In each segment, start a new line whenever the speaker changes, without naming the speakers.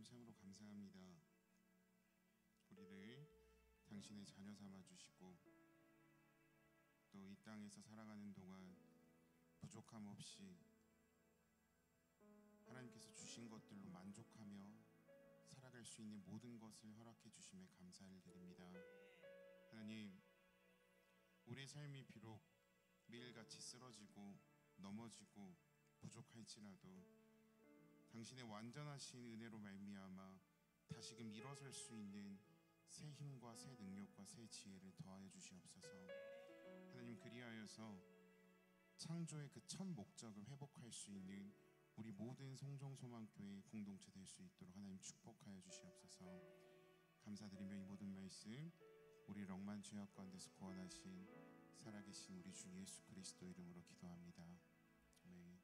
하나님 참으로 감사합니다. 우리를 당신의 자녀 삼아 주시고 또 이 땅에서 살아가는 동안 부족함 없이 하나님께서 주신 것들로 만족하며 살아갈 수 있는 모든 것을 허락해 주심에 감사를 드립니다. 하나님, 우리의 삶이 비록 매일같이 쓰러지고 넘어지고 부족할지라도 당신의 완전하신 은혜로 말미암아 다시금 일어설 수 있는 새 힘과 새 능력과 새 지혜를 더하여 주시옵소서. 하나님, 그리하여서 창조의 그 첫 목적을 회복할 수 있는 우리 모든 성종소망교회 공동체 될 수 있도록 하나님 축복하여 주시옵소서. 감사드리며 이 모든 말씀 우리 렁만 죄악 가운데서 구원하신 살아계신 우리 주 예수 그리스도 이름으로 기도합니다. 아멘.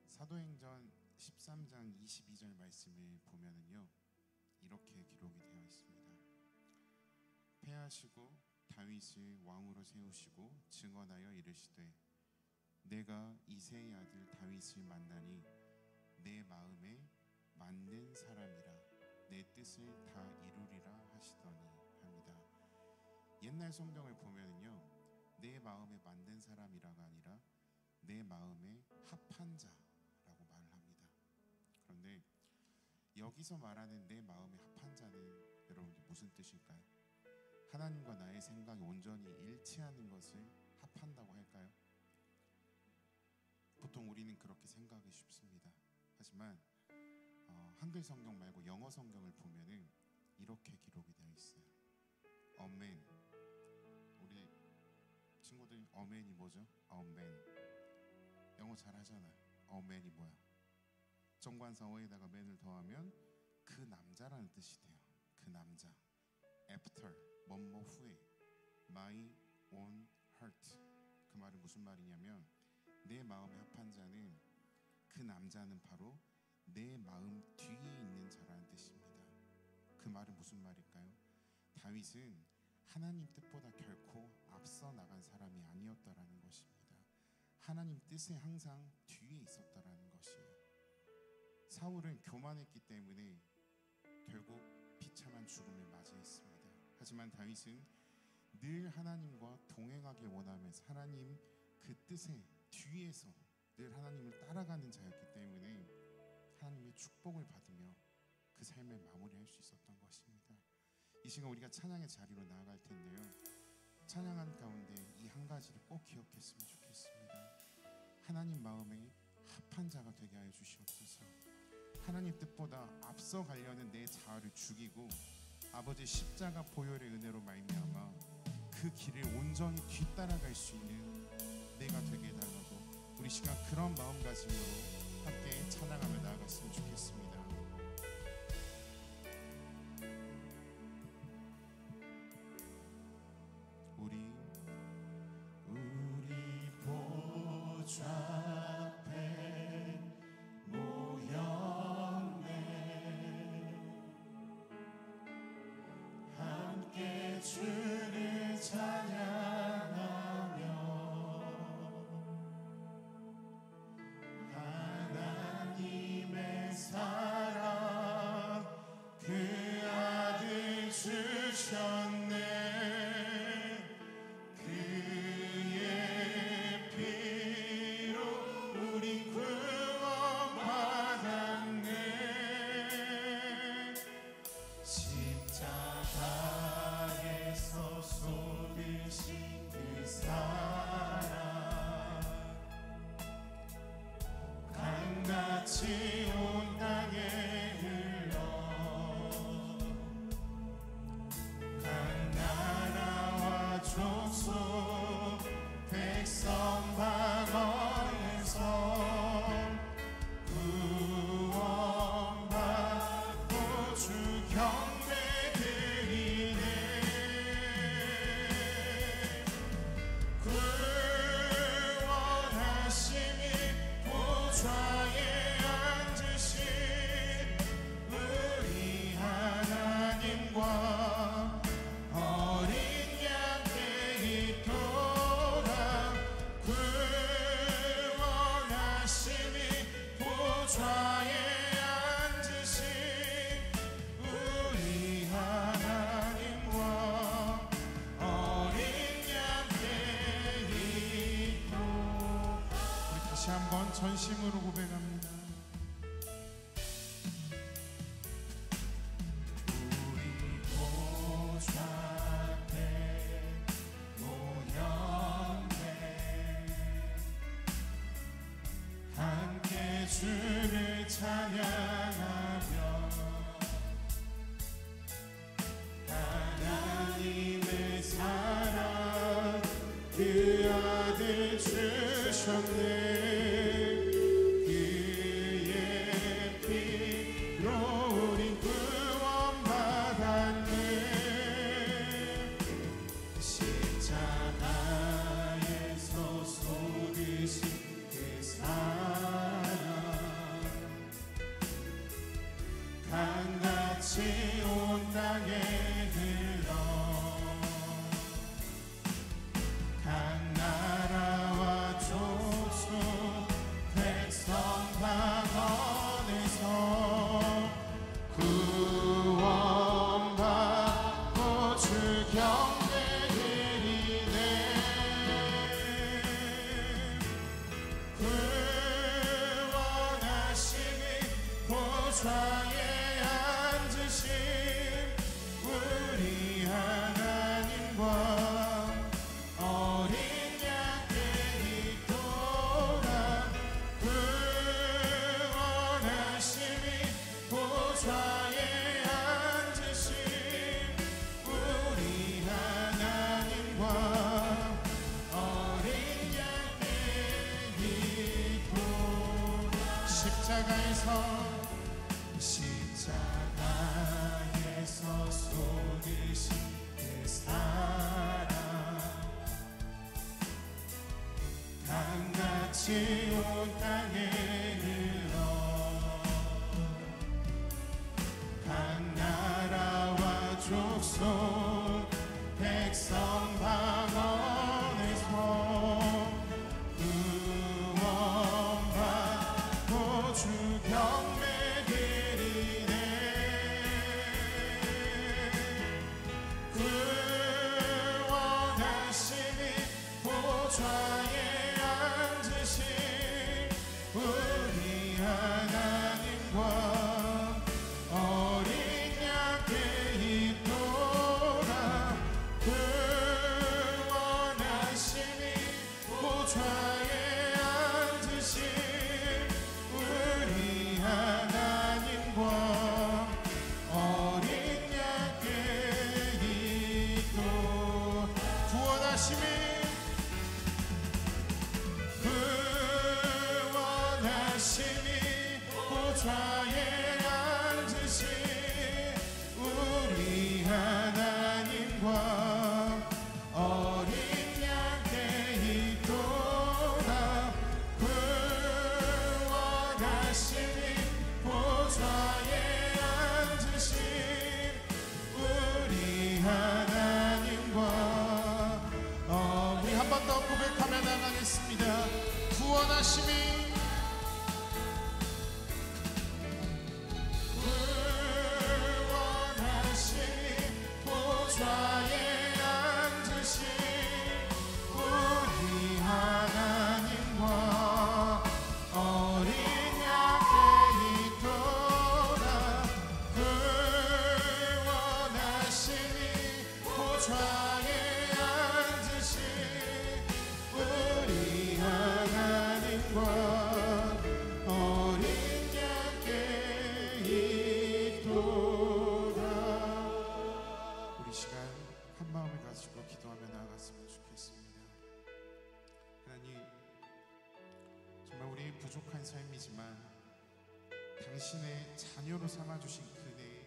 사도행전 13장 22절 말씀을 보면은요, 이렇게 기록이 되어 있습니다. 패하시고 다윗을 왕으로 세우시고 증언하여 이르시되 내가 이새의 아들 다윗을 만나니 내 마음에 맞는 사람이라 내 뜻을 다 이루리라 하시더니 합니다. 옛날 성경을 보면은요, 내 마음에 맞는 사람이라가 아니라 내 마음에 합한 자라고 말을 합니다. 그런데 여기서 말하는 내 마음에 합한 자는 여러분들 무슨 뜻일까요? 하나님과 나의 생각이 온전히 일치하는 것을 합한다고 할까요? 보통 우리는 그렇게 생각하기 쉽습니다. 하지만 한글 성경 말고 영어 성경을 보면은 이렇게 기록이 되어 있어요. 어멘. 우리 친구들 어멘이 뭐죠? 어멘. 영어 잘하잖아요. 어멘이 뭐야? 정관사어에다가 맨을 더하면 그 남자라는 뜻이 돼요. 그 남자. After, 뭐뭐 후에. My own heart. 그 말은 무슨 말이냐면 내 마음에 합한 자는, 그 남자는 바로 내 마음 뒤에 있는 자라는 뜻입니다. 그 말은 무슨 말일까요? 다윗은 하나님 뜻보다 결코 앞서 나간 사람이 아니었다라는 것입니다. 하나님 뜻에 항상 뒤에 있었다라는 것이에요. 사울은 교만했기 때문에 결국 비참한 죽음을 맞이했습니다. 하지만 다윗은 늘 하나님과 동행하길 원하면서 하나님 그 뜻에 뒤에서 늘 하나님을 따라가는 자였기 때문에 하나님의 축복을 받으며 그 삶을 마무리할 수 있었던 것입니다. 이 시간 우리가 찬양의 자리로 나아갈 텐데요, 찬양한 가운데 이 한 가지를 꼭 기억했으면 좋겠습니다. 하나님 마음에 합한 자가 되게 하여 주시옵소서. 하나님 뜻보다 앞서 가려는 내 자아를 죽이고 아버지 십자가 보혈의 은혜로 말미암아 그 길을 온전히 뒤따라갈 수 있는 내가 되게 해달라고, 우리 시간 그런 마음가짐으로 함께 찬양하며 나아갔으면 좋겠습니다. 우리 보좌 앞에 모였네. 함께 주를 찬양하며 하나님의 사랑 그 아들 주셨네. 강같이 온 땅에 흘러 각 나라와 족속 백성 방언에서 구원받고 주 경배 드리네. 보좌에 앉으신 우리 하나님과 어린 양께 있도록 구원하심이 보좌에 전심으로 고백합니다. 우리 보좌 앞에 모였네. 함께 주를 찬양하며 하나님의 사랑 그 아들 주셨네. 그의 피로 우리 구원받았네. 십자가에서 쏟으신 그 사랑 강같이 온 땅에 흘러 각 나라와 족속 백성 방언에서 구원받고 주 경배 드리네. 구원하시니 보좌에 앉으신 우리 하나님과 어린 양께 있도다. 구원하시니 보좌에 앉으신 우리 하나님과 어린 양께 있도다. 십자가에서 쏟으신 그 사랑 강같이 온 땅에 흘러 각 나라와 족속 백성 방언에서 구원받고 주 경배 드리네. 구원하시니 보좌에 앉으신 우리 하나님과 어린 양께 있도다. 구원하시니 보좌에 앉으신 우리 하나님과 어린 양께 있도다. 구원하시니 보좌에 앉으신 우리 하나님과 어린 양께 있도다. 구원하시니 보좌에 앉으신 우리 하나님과 우리 한 번 더 고백하며 나가겠습니다. 구원하시니 보좌에 앉으신 우리 하나님과 어린 양께 있도다. 구원하시니 보좌에 앉으신 우리 하나님과 어린 양께 있도다. 우리 시간 한 마음을 가지고 기도하며 나아갔으면 좋겠습니다. 하나님, 정말 우리 부족한 삶이지만 당신의 자녀로 삼아주신 그네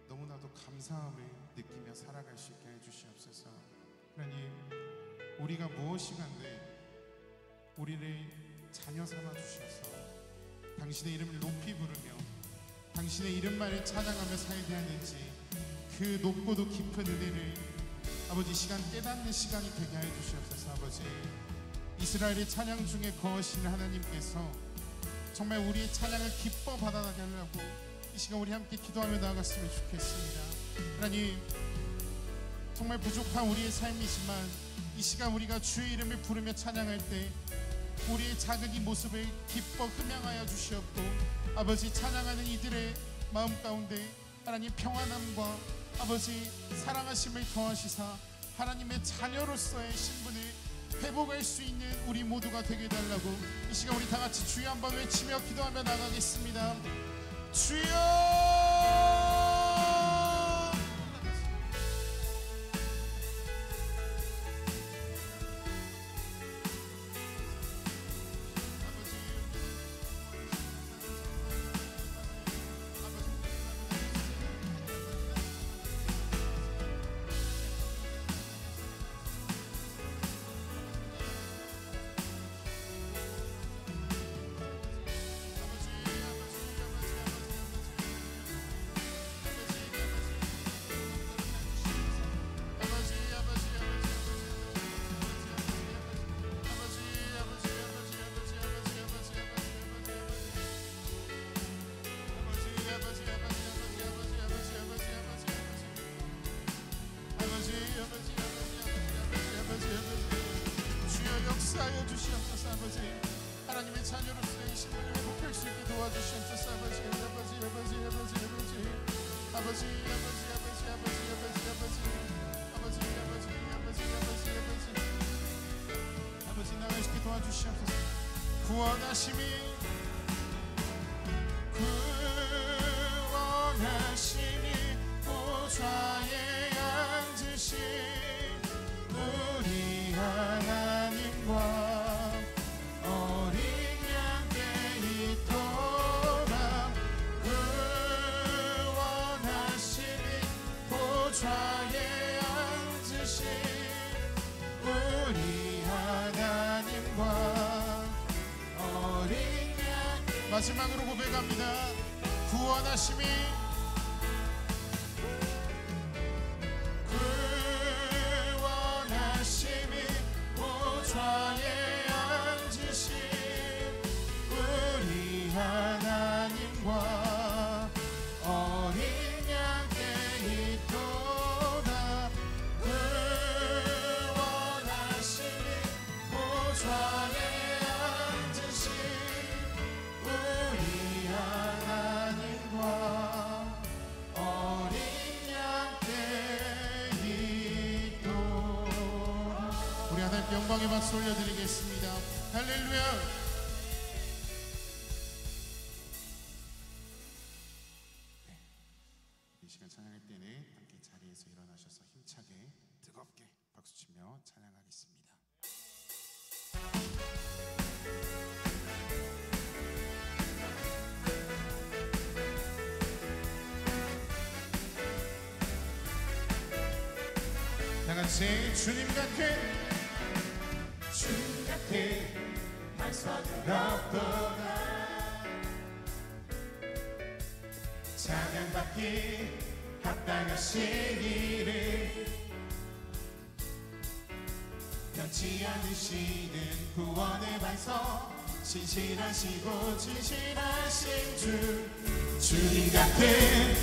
너무나도 감사함을 느끼며 살아갈 수 있게 해주시옵소서. 하나님, 우리가 무엇이간데 우리를 자녀 삼아주셔서 당신의 이름을 높이 부르며 당신의 이름만을 찬양하며 살게 하는지 그 높고도 깊은 은혜를 아버지 시간 깨닫는 시간이 되게 하여 주시옵소서. 아버지, 이스라엘의 찬양 중에 거하신 하나님께서 정말 우리의 찬양을 기뻐 받아나게 하려고 이 시간 우리 함께 기도하며 나아갔으면 좋겠습니다. 하나님, 정말 부족한 우리의 삶이지만 이 시간 우리가 주의 이름을 부르며 찬양할 때 우리의 작은 이 모습을 기뻐 흠양하여 주시옵고 아버지 찬양하는 이들의 마음 가운데 하나님 평안함과 아버지 사랑하심을 더하시사 하나님의 자녀로서의 신분을 회복할 수 있는 우리 모두가 되게 해달라고 이 시간 우리 다같이 주여 한번 외치며 기도하며 나가겠습니다. 주여 역사하여 주시옵소서. 아버지 하나님의 자녀로서의 신분을 회복할 수 있게 도와주시옵소서. 아버지 나를 쉽게 도와주시옵소서. 구원하심이 보좌에 앉으신 우리 하나님과 어린 양께 있도다. 구원하심이 보좌에 앉으신 우리 하나님과 어린 양께 마지막으로 고백합니다. 구원하심이 보좌에 앉으신 우리 하나님과 어린 양께 있도다. 구원하심이 보좌에 앉으신 우리 하나님과 어린 양께 있도다. 우리 하나님께 영광의 박수 올려드리겠습니다. 할렐루야. 이 시간 찬양할 때는 함께 자리에서 일어나셔서 힘차게 뜨겁게 박수치며 찬양하겠습니다. 다같이 주님 같은 반석은 없도다. 찬양받기 합당하신 이름 변치 않으시는 구원의 반석 신실하시고 진실하신 주님 같은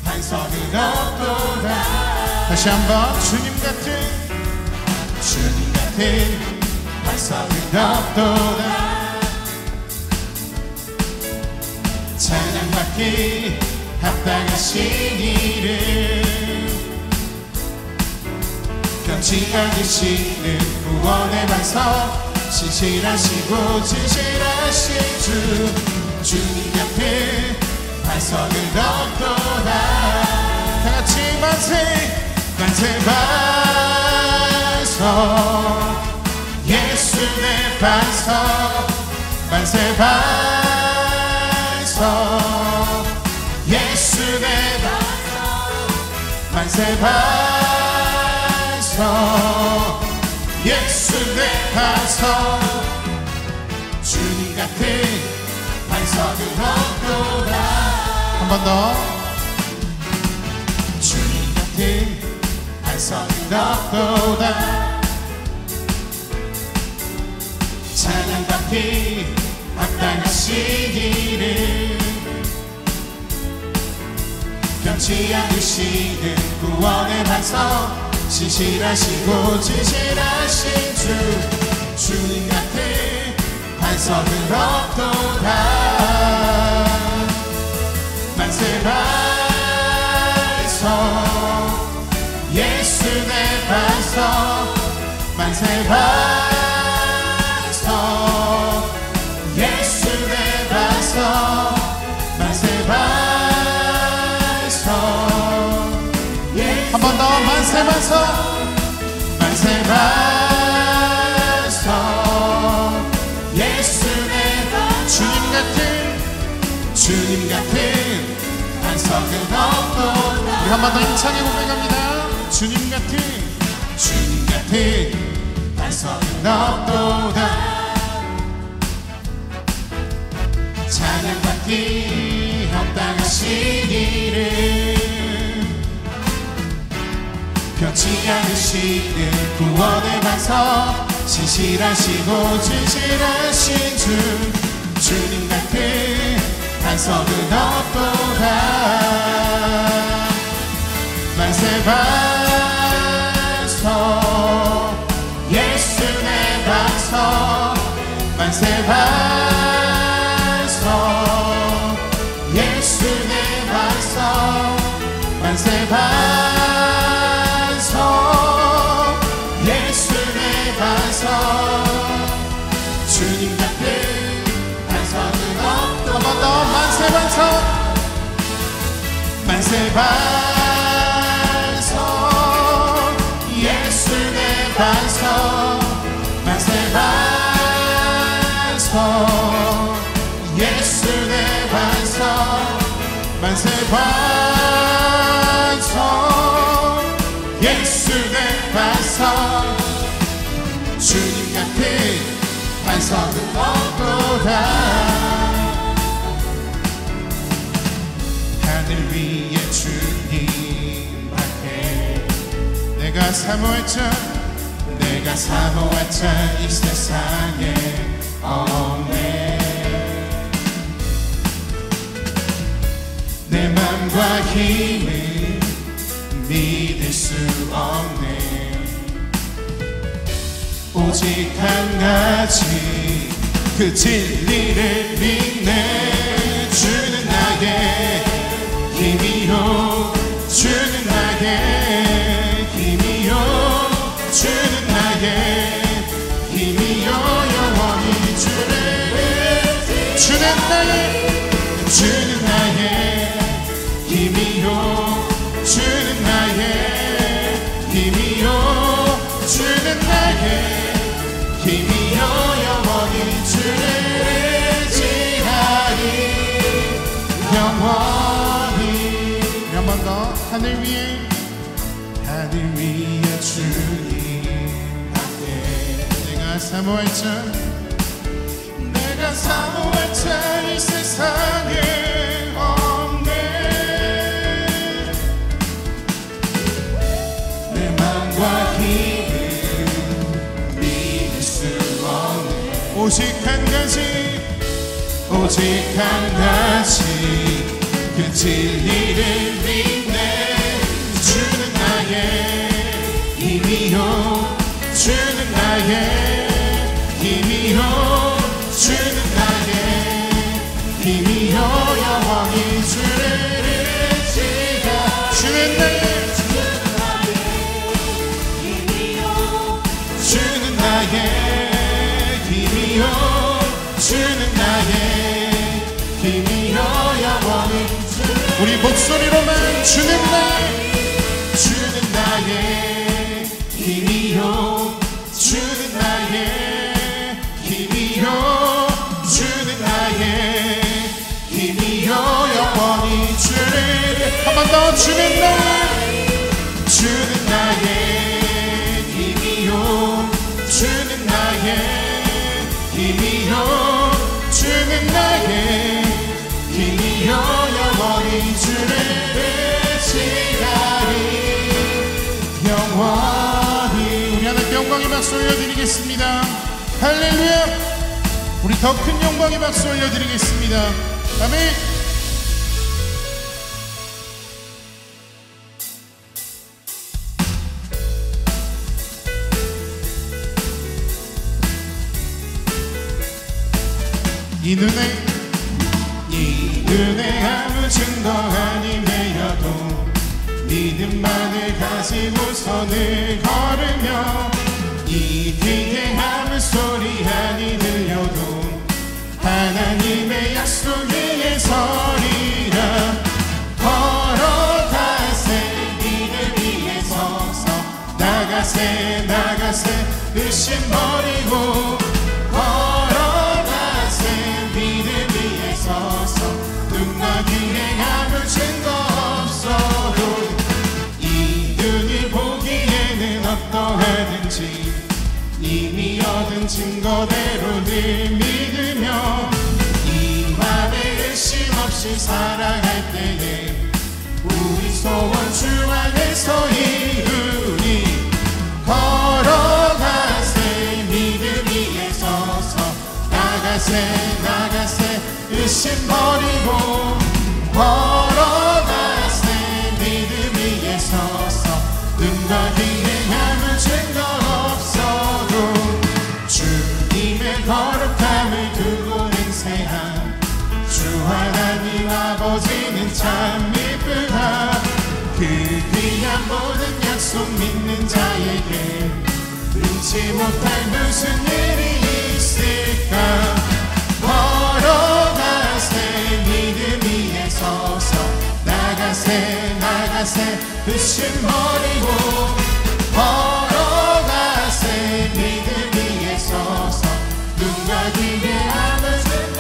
반석은 없도다. 다시 한번 주님 같은 반석은 없도다. 찬양받기 합당하신 이름 변치 않으시는 구원의 반석 신실하시고 진실하신 주님 같은 반석은 없도다. 다같이 만세 반석 예수 내 반석 만세 반석 예수 내 반석 만세 반석 예수 내 반석 주님 같은 반석은 없도다. 한 번 더 주님 같은 반석은 없도다. 찬양받기 합당하신 이름 변치 않으시는 구원의 반석 신실하시고 진실하신 주님 같은 반석은 없도다. 만세 반석 예수 내 반석 만세 반석 예수 내 반석 만세 반석 한 번 더 만세 반석 만세 반석 예수 내 반석 주님 같은 반석은 없도다. 우리 한 번 더 힘차게 고백합니다. 주님 같은 반석은 없도다. 찬양받기 합당하신 이름 변치 않으시는 구원의 반석 신실하시고 진실하신 주님 같은 반석은 없도다. 만세 반석 예수 내 반석 만세 반석 예수 내 반석 만세 반석 예수 내 반석 주님 같은 반석은 없도다. 한 번 더 만세 반석 만세 반석 예수 내 반석 만세 반석 예수 내 반석 만세 반석 예수 내 반석 주님 같은 반석은 없도다. 하늘 위에 주님 밖에 내가 사모할 자 이 세상에 없네. 내 맘과 힘을 믿을 수 없네. 오직 한 가지 그 진리를 믿네. 주는 나의 힘이요 주는 나의 힘이요 주는 나의 힘이요 영원히 주는 나의 힘이요 주는 나의 힘이요 주는 나의 힘이요 영원히 주를 의지하리. 영원히 한 번 더 하늘 위에 주님 함께 내가 사모할 자 이 세상에 없네. 내 맘과 힘을 믿을 수 없네. 오직 한 가지 그 진리를 믿네. 주는 나의 힘이요 주는 나의 힘이요 주는 나의 힘이요 영원히 주를 의지하. 주는 나의 힘이요 주는 나의 힘이요 주는 나의 힘이요 영원히 우리 목소리로만 주는 나의 힘이요 주는 나의 힘이요 주는 나의 힘이요 영원히 주를 한 번 더 주는 나의 힘이요 주는 나의 힘이요 주는 나의 힘이요 영원히 주를 의지하리. 영원히 우리 하나님께 영광의 박수 올려드리겠습니다. 할렐루야. 우리 더 큰 영광의 박수 올려드리겠습니다. 아멘. 이 눈에 아무 증거 아님에여도 믿음만을 가지고 선을 걸으며 이 귀에 아무 소리 아니 들려도 하나님의 약속 위에 서리라. 걸어가세 믿음 위에 서서 나가세 나가세 의심 버리고 걸어가세 믿음 위에 서서 눈과 귀에 아무 증거 없어도 이 눈이 보기에는 어떠하든지 이미 얻은 증거대로 늘 믿으며 이 맘에 의심 없이 살아갈 때에 우리 소원 주 안에서 이루리. 걸어가세 믿음 위에 서서 나가세 나가세 의심 버리고 걸어가세 믿음 위에 서서 눈과 귀에 아무 증거 없어도 주님의 거룩함을 두고 행세한 주 하나님 아버지는 참 이쁘다. 그 귀한 모든 약속 믿는 자에게 능치 못할 무슨 일이 있을까. 걸어가세 믿음 위에 서서 나가세 나가세 의심 버리고 걸어가세 믿음 위에 서서 눈과 귀에 아무 증거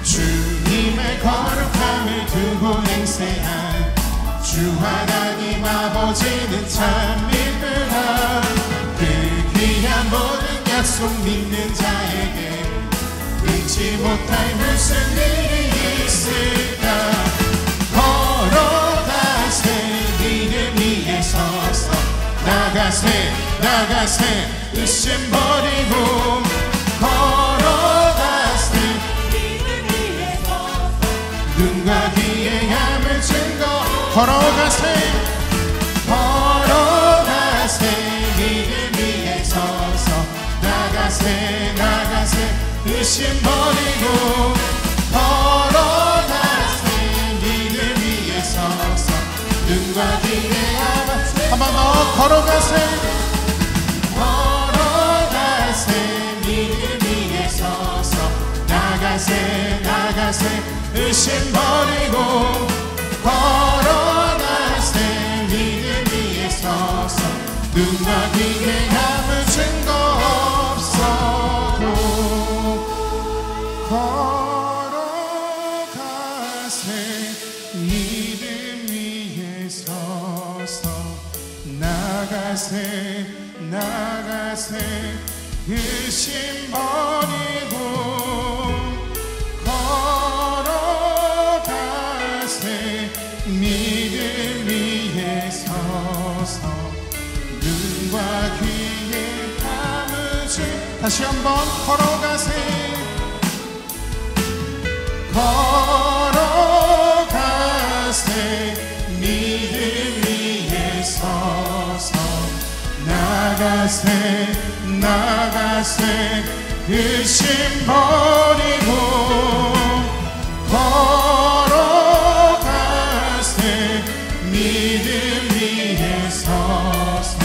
주님의 거룩함을 두고 행세한 주 하나님 아버지는 참 이쁘다. 그 귀한 모든 약속 믿는 자에게 능치 못할 무슨 일이 있을까. 걸어가세 믿음 위에 서서 나가세 나가세 의심 버리고 걸어가세 믿음 위에 서서 눈과 귀에 아무 증거 걸어가세 믿음 위에 서서 나가세 나가세 의심 버리고 걸어가세 믿음 위에 서서 눈과 귀에 아무 한 번 더 걸어가세 믿음 위에 서서 나가세 나가세 의심 버리고 걸어가세 믿음 위에 서서 눈과 귀에 아무 증거 없어도 걸어가세 믿음 위에 서서 나가세 나가세 의심 버리고 걸어가세 믿음 위에 서서 눈과 귀에 아무 증거 다시 한번 걸어가세 믿음 위에 서서 나가세 나가세 의심 버리고 걸어가세 믿음 위에 서서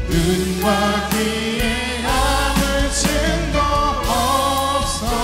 눈과 귀에 아무 증거 없어도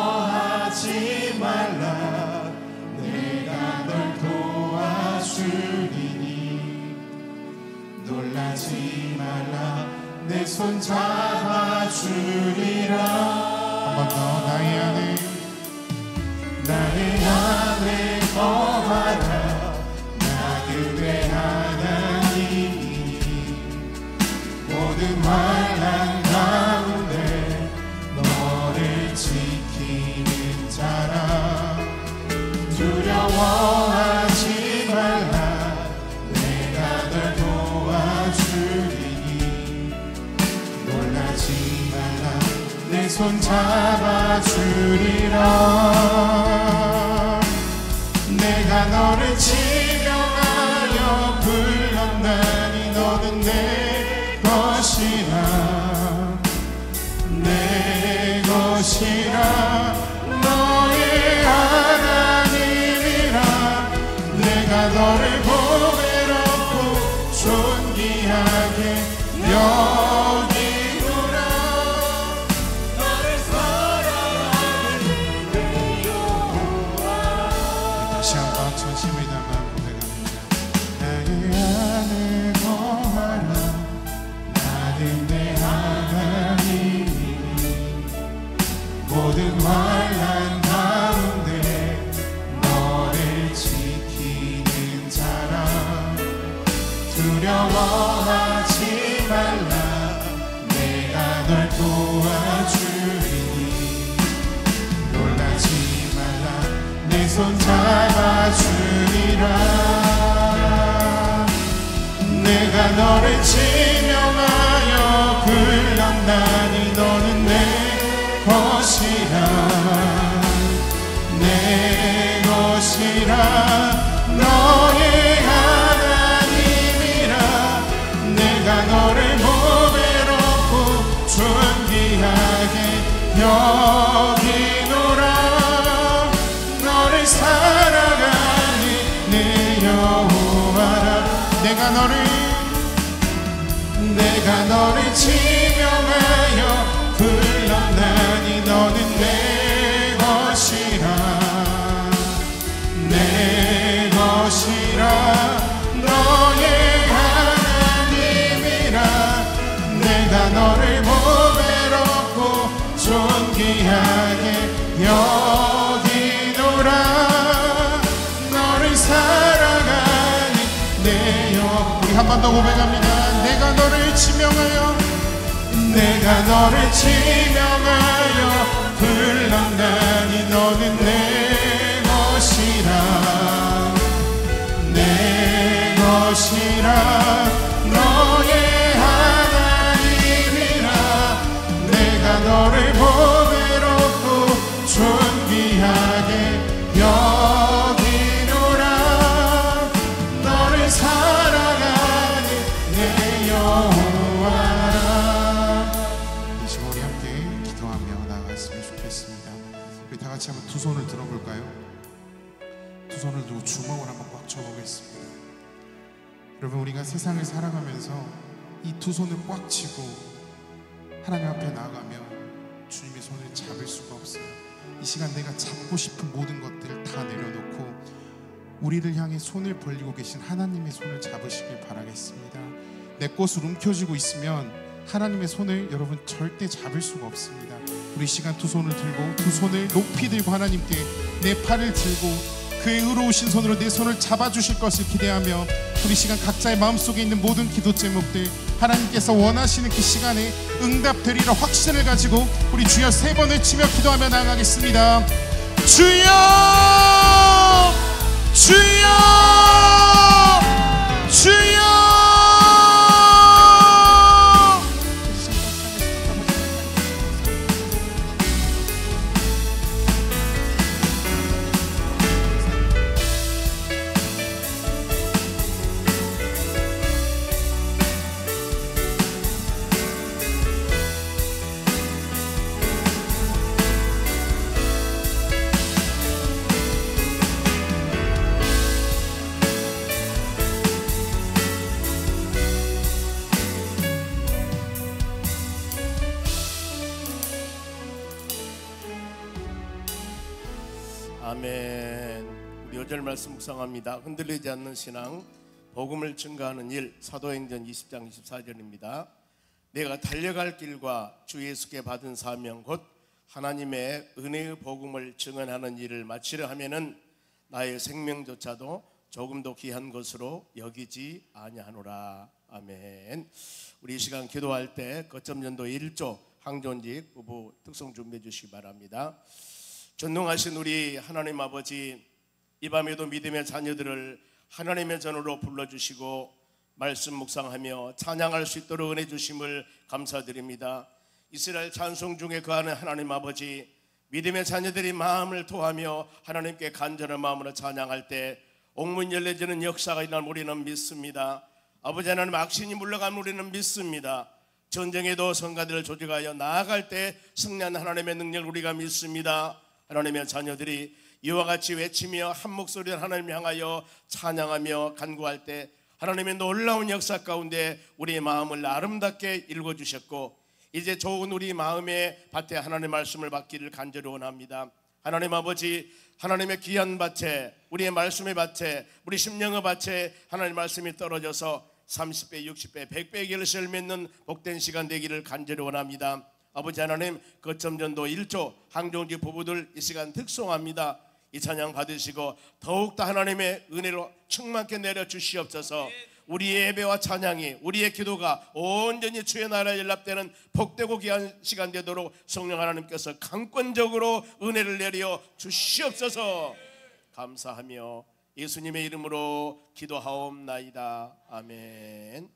두려워하지 말라 원하지 말라 내 손 잡아주리라. 한 번 더. 나의 안에 거하라. 나 그대 하나님이니 모든 환난 가운데 너를 지키는 자라. 두려워하지 말라 내가 널 도와주리니 놀라지 말라 내 손 잡아주리라. 내가 너를 지명하여 불렀나니 너는 내 것이라 내 것이라 너의 하나님이라. 내가 너를 보배롭고 존귀하게 여기노라. 너를 사랑하는 내 여호와. 다시 한번 전심을 담아 고백합니다. 나의 안에 거하라. 나는 내 하나님이니 모든 환난 가운데 너를 지키는 자라. 두려워하지 말라 내가 널 도와주리니 놀라지 말라 내 손 잡아주리라. 내가 너를 지명하여 불렀나니 너는 내 것이라 내 것이라 너의 하나님이라. 내가 너를 보배롭고 존귀하게 여기노라. 너를 사랑하는 내 여호와라. 내가 너를 지명하여 불렀나니 너는 내 것이라 내 것이라 너의 하나님이라. 내가 너를 보배롭고 존귀하게 여기노라. 너를 사랑하는 내 영. 우리 한 번 더 고백합니다. 내가 너를 지명하여 불렀나니 너는 내 것이라 내 것이라 너의 하나님이라. 내가 너를 보배롭고 존귀하게 여기노라. 너를 사랑하는 내 여호와라. 이 시간 우리 함께 기도하며 나아갔으면 좋겠습니다. 우리 다 같이 한번 두 손을 들어볼까요? 두 손을 두고 주먹을 한번 꽉 쥐어보겠습니다. 여러분, 우리가 세상을 살아가면서 이 두 손을 꽉 쥐고 하나님 앞에 나아가며 주님의 손을 잡을 수가 없어요. 이 시간 내가 잡고 싶은 모든 것들을 다 내려놓고 우리를 향해 손을 벌리고 계신 하나님의 손을 잡으시길 바라겠습니다. 내 것을 움켜쥐고 있으면 하나님의 손을 여러분 절대 잡을 수가 없습니다. 우리 시간 두 손을 들고 두 손을 높이 들고 하나님께 내 팔을 들고 그의 의로우신 손으로 내 손을 잡아주실 것을 기대하며 우리 시간 각자의 마음속에 있는 모든 기도 제목들 하나님께서 원하시는 그 시간에 응답되리라 확신을 가지고 우리 주여 세 번을 치며 기도하며 나아가겠습니다. 주여 주여 주여.
아멘. 우리 5절 말씀 묵상합니다. 흔들리지 않는 신앙. 복음을 증거하는 일, 사도행전 20장 24절입니다. 내가 달려갈 길과 주 예수께 받은 사명 곧 하나님의 은혜의 복음을 증언하는 일을 마치려 하면은 나의 생명조차도 조금도 귀한 것으로 여기지 아니하노라. 아멘. 우리 이 시간 기도할 때 거점전도 1조 항존직 부부 특송 준비해 주시기 바랍니다. 전능하신 우리 하나님 아버지, 이 밤에도 믿음의 자녀들을 하나님의 전으로 불러주시고 말씀 묵상하며 찬양할 수 있도록 은혜 주심을 감사드립니다. 이스라엘 찬송 중에 거하는 하나님 아버지, 믿음의 자녀들이 마음을 토하며 하나님께 간절한 마음으로 찬양할 때 옥문 열려지는 역사가 일어난 우리는 믿습니다. 아버지 하나님, 악신이 물러간 우리는 믿습니다. 전쟁에도 성가들을 조직하여 나아갈 때 승리한 하나님의 능력을 우리가 믿습니다. 하나님의 자녀들이 이와 같이 외치며 한 목소리로 하나님을 향하여 찬양하며 간구할 때 하나님의 놀라운 역사 가운데 우리의 마음을 아름답게 읽어주셨고, 이제 좋은 우리 마음의 밭에 하나님의 말씀을 받기를 간절히 원합니다. 하나님 아버지, 하나님의 귀한 밭에, 우리의 말씀의 밭에, 우리 심령의 밭에 하나님의 말씀이 떨어져서 30배, 60배, 100배의 결실을 맺는 복된 시간 되기를 간절히 원합니다. 아버지 하나님, 거점전도 1조 항존직 부부들 이 시간 특송합니다. 이 찬양 받으시고 더욱더 하나님의 은혜로 충만케 내려 주시옵소서. 우리의 예배와 찬양이, 우리의 기도가 온전히 주의 나라에 연락되는 복되고 귀한 시간 되도록 성령 하나님께서 강권적으로 은혜를 내려 주시옵소서. 감사하며 예수님의 이름으로 기도하옵나이다. 아멘.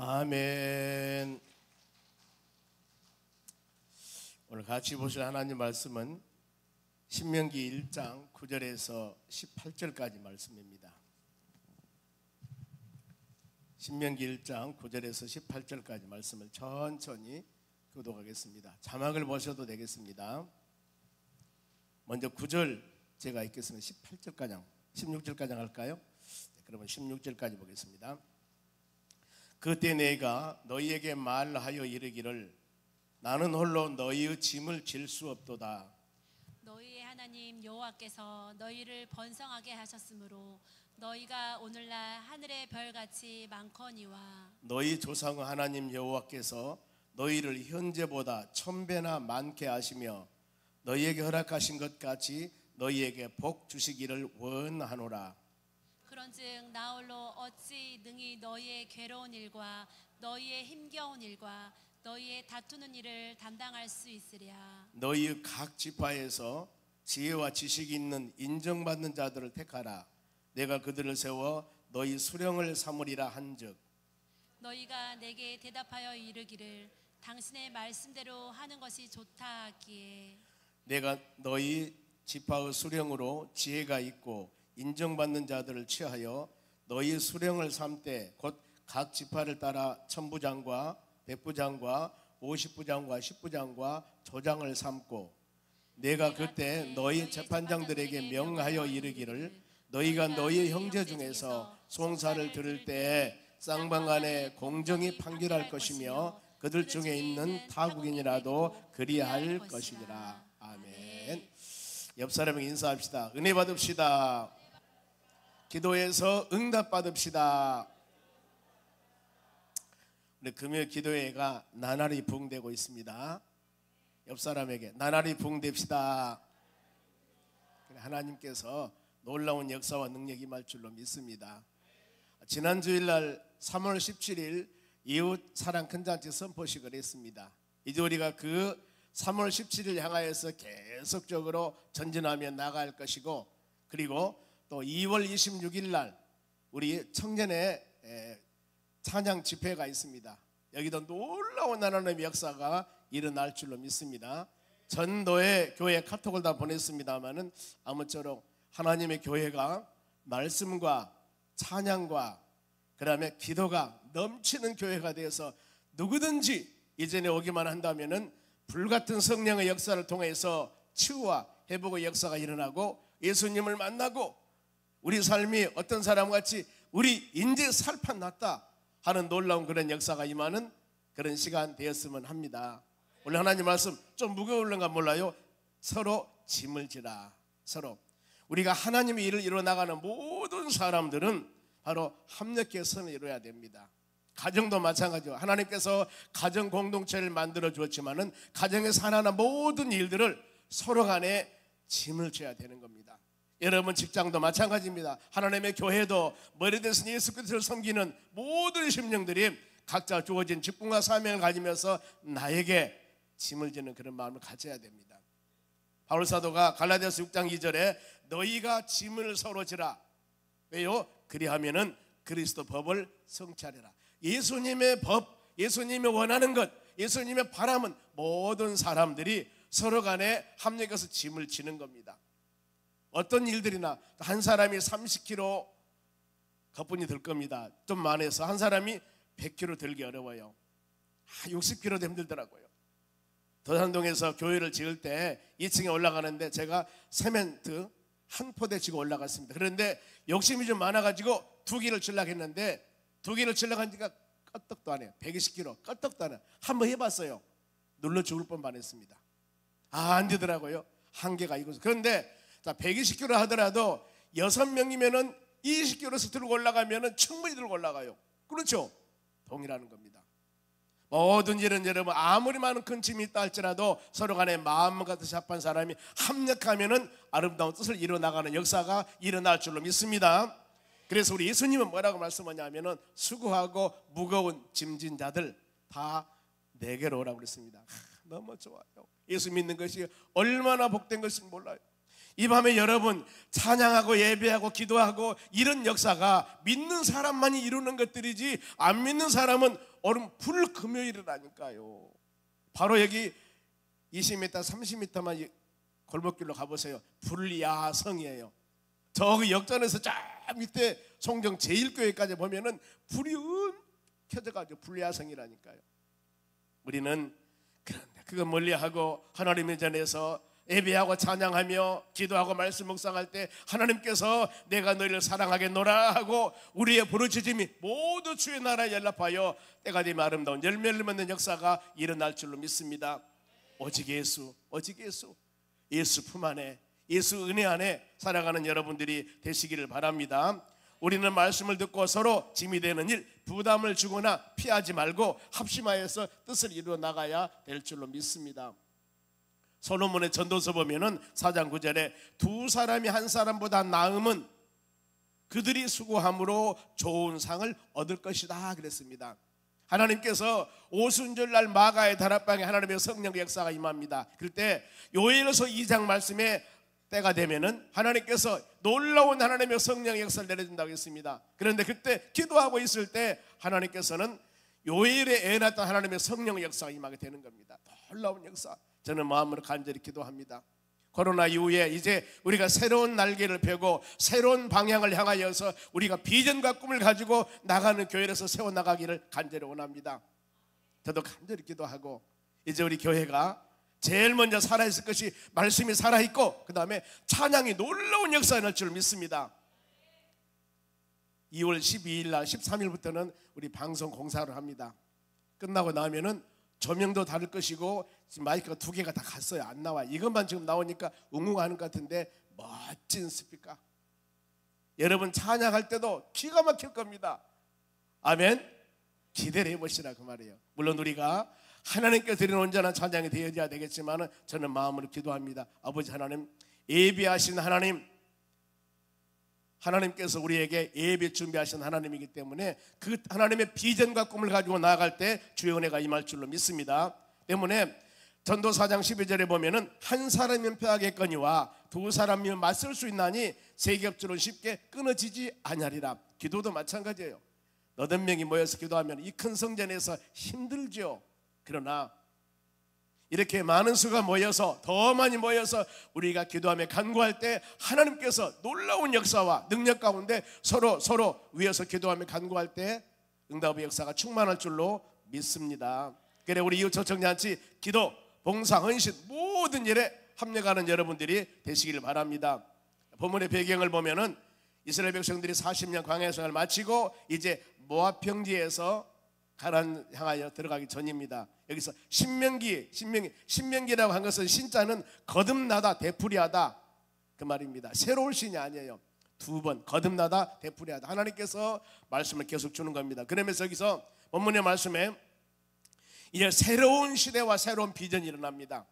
아멘. 오늘 같이 보실 하나님 말씀은 신명기 1장 9절에서 18절까지 말씀입니다. 신명기 1장 9절에서 18절까지 말씀을 천천히 교독하겠습니다. 자막을 보셔도 되겠습니다. 먼저 9절 제가 읽겠습니다. 18절까지, 16절까지 할까요? 그러면 16절까지 보겠습니다. 그때 내가 너희에게 말하여 이르기를 나는 홀로 너희의 짐을 질 수 없도다.
너희의 하나님 여호와께서 너희를 번성하게 하셨으므로 너희가 오늘날 하늘의 별같이 많거니와
너희 조상의 하나님 여호와께서 너희를 현재보다 1000배나 많게 하시며 너희에게 허락하신 것 같이 너희에게 복 주시기를 원하노라.
그런즉 나홀로 어찌 능히 너희의 괴로운 일과 너희의 힘겨운 일과 너희의 다투는 일을 담당할 수 있으랴.
너희 각 지파에서 지혜와 지식이 있는 인정받는 자들을 택하라. 내가 그들을 세워 너희 수령을 삼으리라 한즉
너희가 내게 대답하여 이르기를 당신의 말씀대로 하는 것이 좋다 하기에
내가 너희 지파의 수령으로 지혜가 있고 인정받는 자들을 취하여 너희 수령을 삼되 곧 각 지파를 따라 천부장과 백부장과 50부장과 10부장과 조장을 삼고 내가 그때 너희 재판장들에게 명하여 이르기를 너희가 너희 형제 중에서 송사를 들을 때에 쌍방간에 공정히 판결할 것이며 그들 중에 있는 타국인이라도 그리할 것이니라. 아멘. 옆 사람에게 인사합시다. 은혜 받읍시다. 기도해서 응답 받읍시다. 우리 금요 기도회가 나날이 부흥되고 있습니다. 옆 사람에게 나날이 부흥됩시다. 하나님께서 놀라운 역사와 능력이 임할 줄로 믿습니다. 지난 주일날 3월 17일 이웃 사랑 큰잔치 선포식을 했습니다. 이제 우리가 그 3월 17일 향하여서 계속적으로 전진하며 나갈 것이고, 그리고 또 2월 26일 날 우리 청년의 찬양 집회가 있습니다. 여기도 놀라운 하나님의 역사가 일어날 줄로 믿습니다. 전도의 교회 카톡을 다 보냈습니다마는 아무쪼록 하나님의 교회가 말씀과 찬양과 그다음에 기도가 넘치는 교회가 되어서 누구든지 이전에 오기만 한다면은 불같은 성령의 역사를 통해서 치유와 회복의 역사가 일어나고 예수님을 만나고 우리 삶이 어떤 사람같이 우리 인제 살판 났다 하는 놀라운 그런 역사가 임하는 그런 시간 되었으면 합니다. 원래 하나님 말씀 좀 무거울런가 몰라요. 서로 짐을 지라. 서로 우리가 하나님의 일을 이루어나가는 모든 사람들은 바로 합력해서 선을 이루어야 됩니다. 가정도 마찬가지고 하나님께서 가정 공동체를 만들어 주었지만은 가정에서 하나하나 모든 일들을 서로 간에 짐을 져야 되는 겁니다. 여러분 직장도 마찬가지입니다. 하나님의 교회도 머리 대신 예수 그리스도를 섬기는 모든 심령들이 각자 주어진 직분과 사명을 가지면서 나에게 짐을 지는 그런 마음을 가져야 됩니다. 바울 사도가 갈라디아서 6장 2절에 너희가 짐을 서로 지라. 왜요? 그리하면은 그리스도 법을 성취하리라. 예수님의 법, 예수님이 원하는 것, 예수님의 바람은 모든 사람들이 서로 간에 합력해서 짐을 지는 겁니다. 어떤 일들이나 한 사람이 30kg 거분이 들 겁니다. 좀 많아서 한 사람이 100kg 들기 어려워요. 60kg도 힘들더라고요. 도산동에서 교회를 지을 때 2층에 올라가는데 제가 세멘트 한 포대 지고 올라갔습니다. 그런데 욕심이 좀 많아가지고 2기를 치려고 했는데 2기를 치려고 하니까 끄떡도 안 해요. 120kg 끄떡도 안 해요. 한번 해봤어요. 눌러 죽을 뻔했습니다. 안 되더라고요. 한계가 이곳. 그런데 120kg 하더라도 6명이면은 20kg에서 들고 올라가면은 충분히 들고 올라가요. 그렇죠? 동일하는 겁니다. 모든 일은 여러분 아무리 많은 큰 짐이 있다 할지라도 서로 간에 마음과 같이 합한 사람이 합력하면은 아름다운 뜻을 이뤄나가는 역사가 일어날 줄로 믿습니다. 그래서 우리 예수님은 뭐라고 말씀하냐면은 수고하고 무거운 짐진 자들 다 내게로 오라고 그랬습니다. 너무 좋아요. 예수 믿는 것이 얼마나 복된 것인지 몰라요. 이 밤에 여러분 찬양하고 예배하고 기도하고 이런 역사가 믿는 사람만이 이루는 것들이지 안 믿는 사람은 오늘 불금요일이라니까요. 바로 여기 20m 30m만 골목길로 가보세요. 불야성이에요. 저기 역전에서 쫙 밑에 송정 제1교회까지 보면은 불이 켜져가지고 불야성이라니까요. 우리는 그런데 그거 멀리하고 하나님의 전에서 예배하고 찬양하며 기도하고 말씀 묵상할 때 하나님께서 내가 너희를 사랑하겠노라 하고 우리의 부르짖음이 모두 주의 나라에 연락하여 때가 되면 아름다운 열매를 맺는 역사가 일어날 줄로 믿습니다. 오직 예수, 오직 예수, 예수 품 안에, 예수 은혜 안에 살아가는 여러분들이 되시기를 바랍니다. 우리는 말씀을 듣고 서로 짐이 되는 일, 부담을 주거나 피하지 말고 합심하여서 뜻을 이루어 나가야 될 줄로 믿습니다. 솔로몬의 전도서 보면은 4장 9절에 두 사람이 한 사람보다 나음은 그들이 수고함으로 좋은 상을 얻을 것이다 그랬습니다. 하나님께서 오순절날 마가의 다락방에 하나님의 성령 역사가 임합니다. 그럴 때 요엘서 2장 말씀에 때가 되면은 하나님께서 놀라운 하나님의 성령 역사를 내려준다고 했습니다. 그런데 그때 기도하고 있을 때 하나님께서는 요엘에 애놨던 하나님의 성령 역사가 임하게 되는 겁니다. 놀라운 역사. 저는 마음으로 간절히 기도합니다. 코로나 이후에 이제 우리가 새로운 날개를 펴고 새로운 방향을 향하여서 우리가 비전과 꿈을 가지고 나가는 교회에서 세워나가기를 간절히 원합니다. 저도 간절히 기도하고 이제 우리 교회가 제일 먼저 살아있을 것이 말씀이 살아있고 그 다음에 찬양이 놀라운 역사가 날 줄 믿습니다. 2월 12일 날 13일부터는 우리 방송 공사를 합니다. 끝나고 나면은 조명도 다를 것이고 지금 마이크가 2개가 다 갔어요. 안 나와. 이것만 지금 나오니까 웅웅하는 것 같은데 멋진 스피커. 여러분 찬양할 때도 기가 막힐 겁니다. 아멘. 기대를 해보시라 그 말이에요. 물론 우리가 하나님께 드리는 온전한 찬양이 되어야 되겠지만 저는 마음으로 기도합니다. 아버지 하나님, 예비하신 하나님, 하나님께서 우리에게 예배 준비하신 하나님이기 때문에 그 하나님의 비전과 꿈을 가지고 나아갈 때 주의 은혜가 임할 줄로 믿습니다. 때문에 전도 4장 12절에 보면은 한 사람이면 패하겠거니와 두 사람이면 맞설 수 있나니 세 겹줄은 쉽게 끊어지지 아니하리라. 기도도 마찬가지예요. 너댓 명이 모여서 기도하면 이 큰 성전에서 힘들죠. 그러나 이렇게 많은 수가 모여서 더 많이 모여서 우리가 기도하며 간구할 때 하나님께서 놀라운 역사와 능력 가운데 서로 위에서 기도하며 간구할 때 응답의 역사가 충만할 줄로 믿습니다. 그래 우리 이웃 초청잔치 기도, 봉사, 헌신 모든 일에 합력하는 여러분들이 되시길 바랍니다. 본문의 배경을 보면은 이스라엘 백성들이 40년 광야 생활을 마치고 이제 모압 평지에서 가나안 향하여 들어가기 전입니다. 여기서 신명기라고 한 것은 신자는 거듭나다 되풀이하다 그 말입니다. 새로운 신이 아니에요. 2번 거듭나다 되풀이하다. 하나님께서 말씀을 계속 주는 겁니다. 그러면서 여기서 본문의 말씀에 이제 새로운 시대와 새로운 비전이 일어납니다.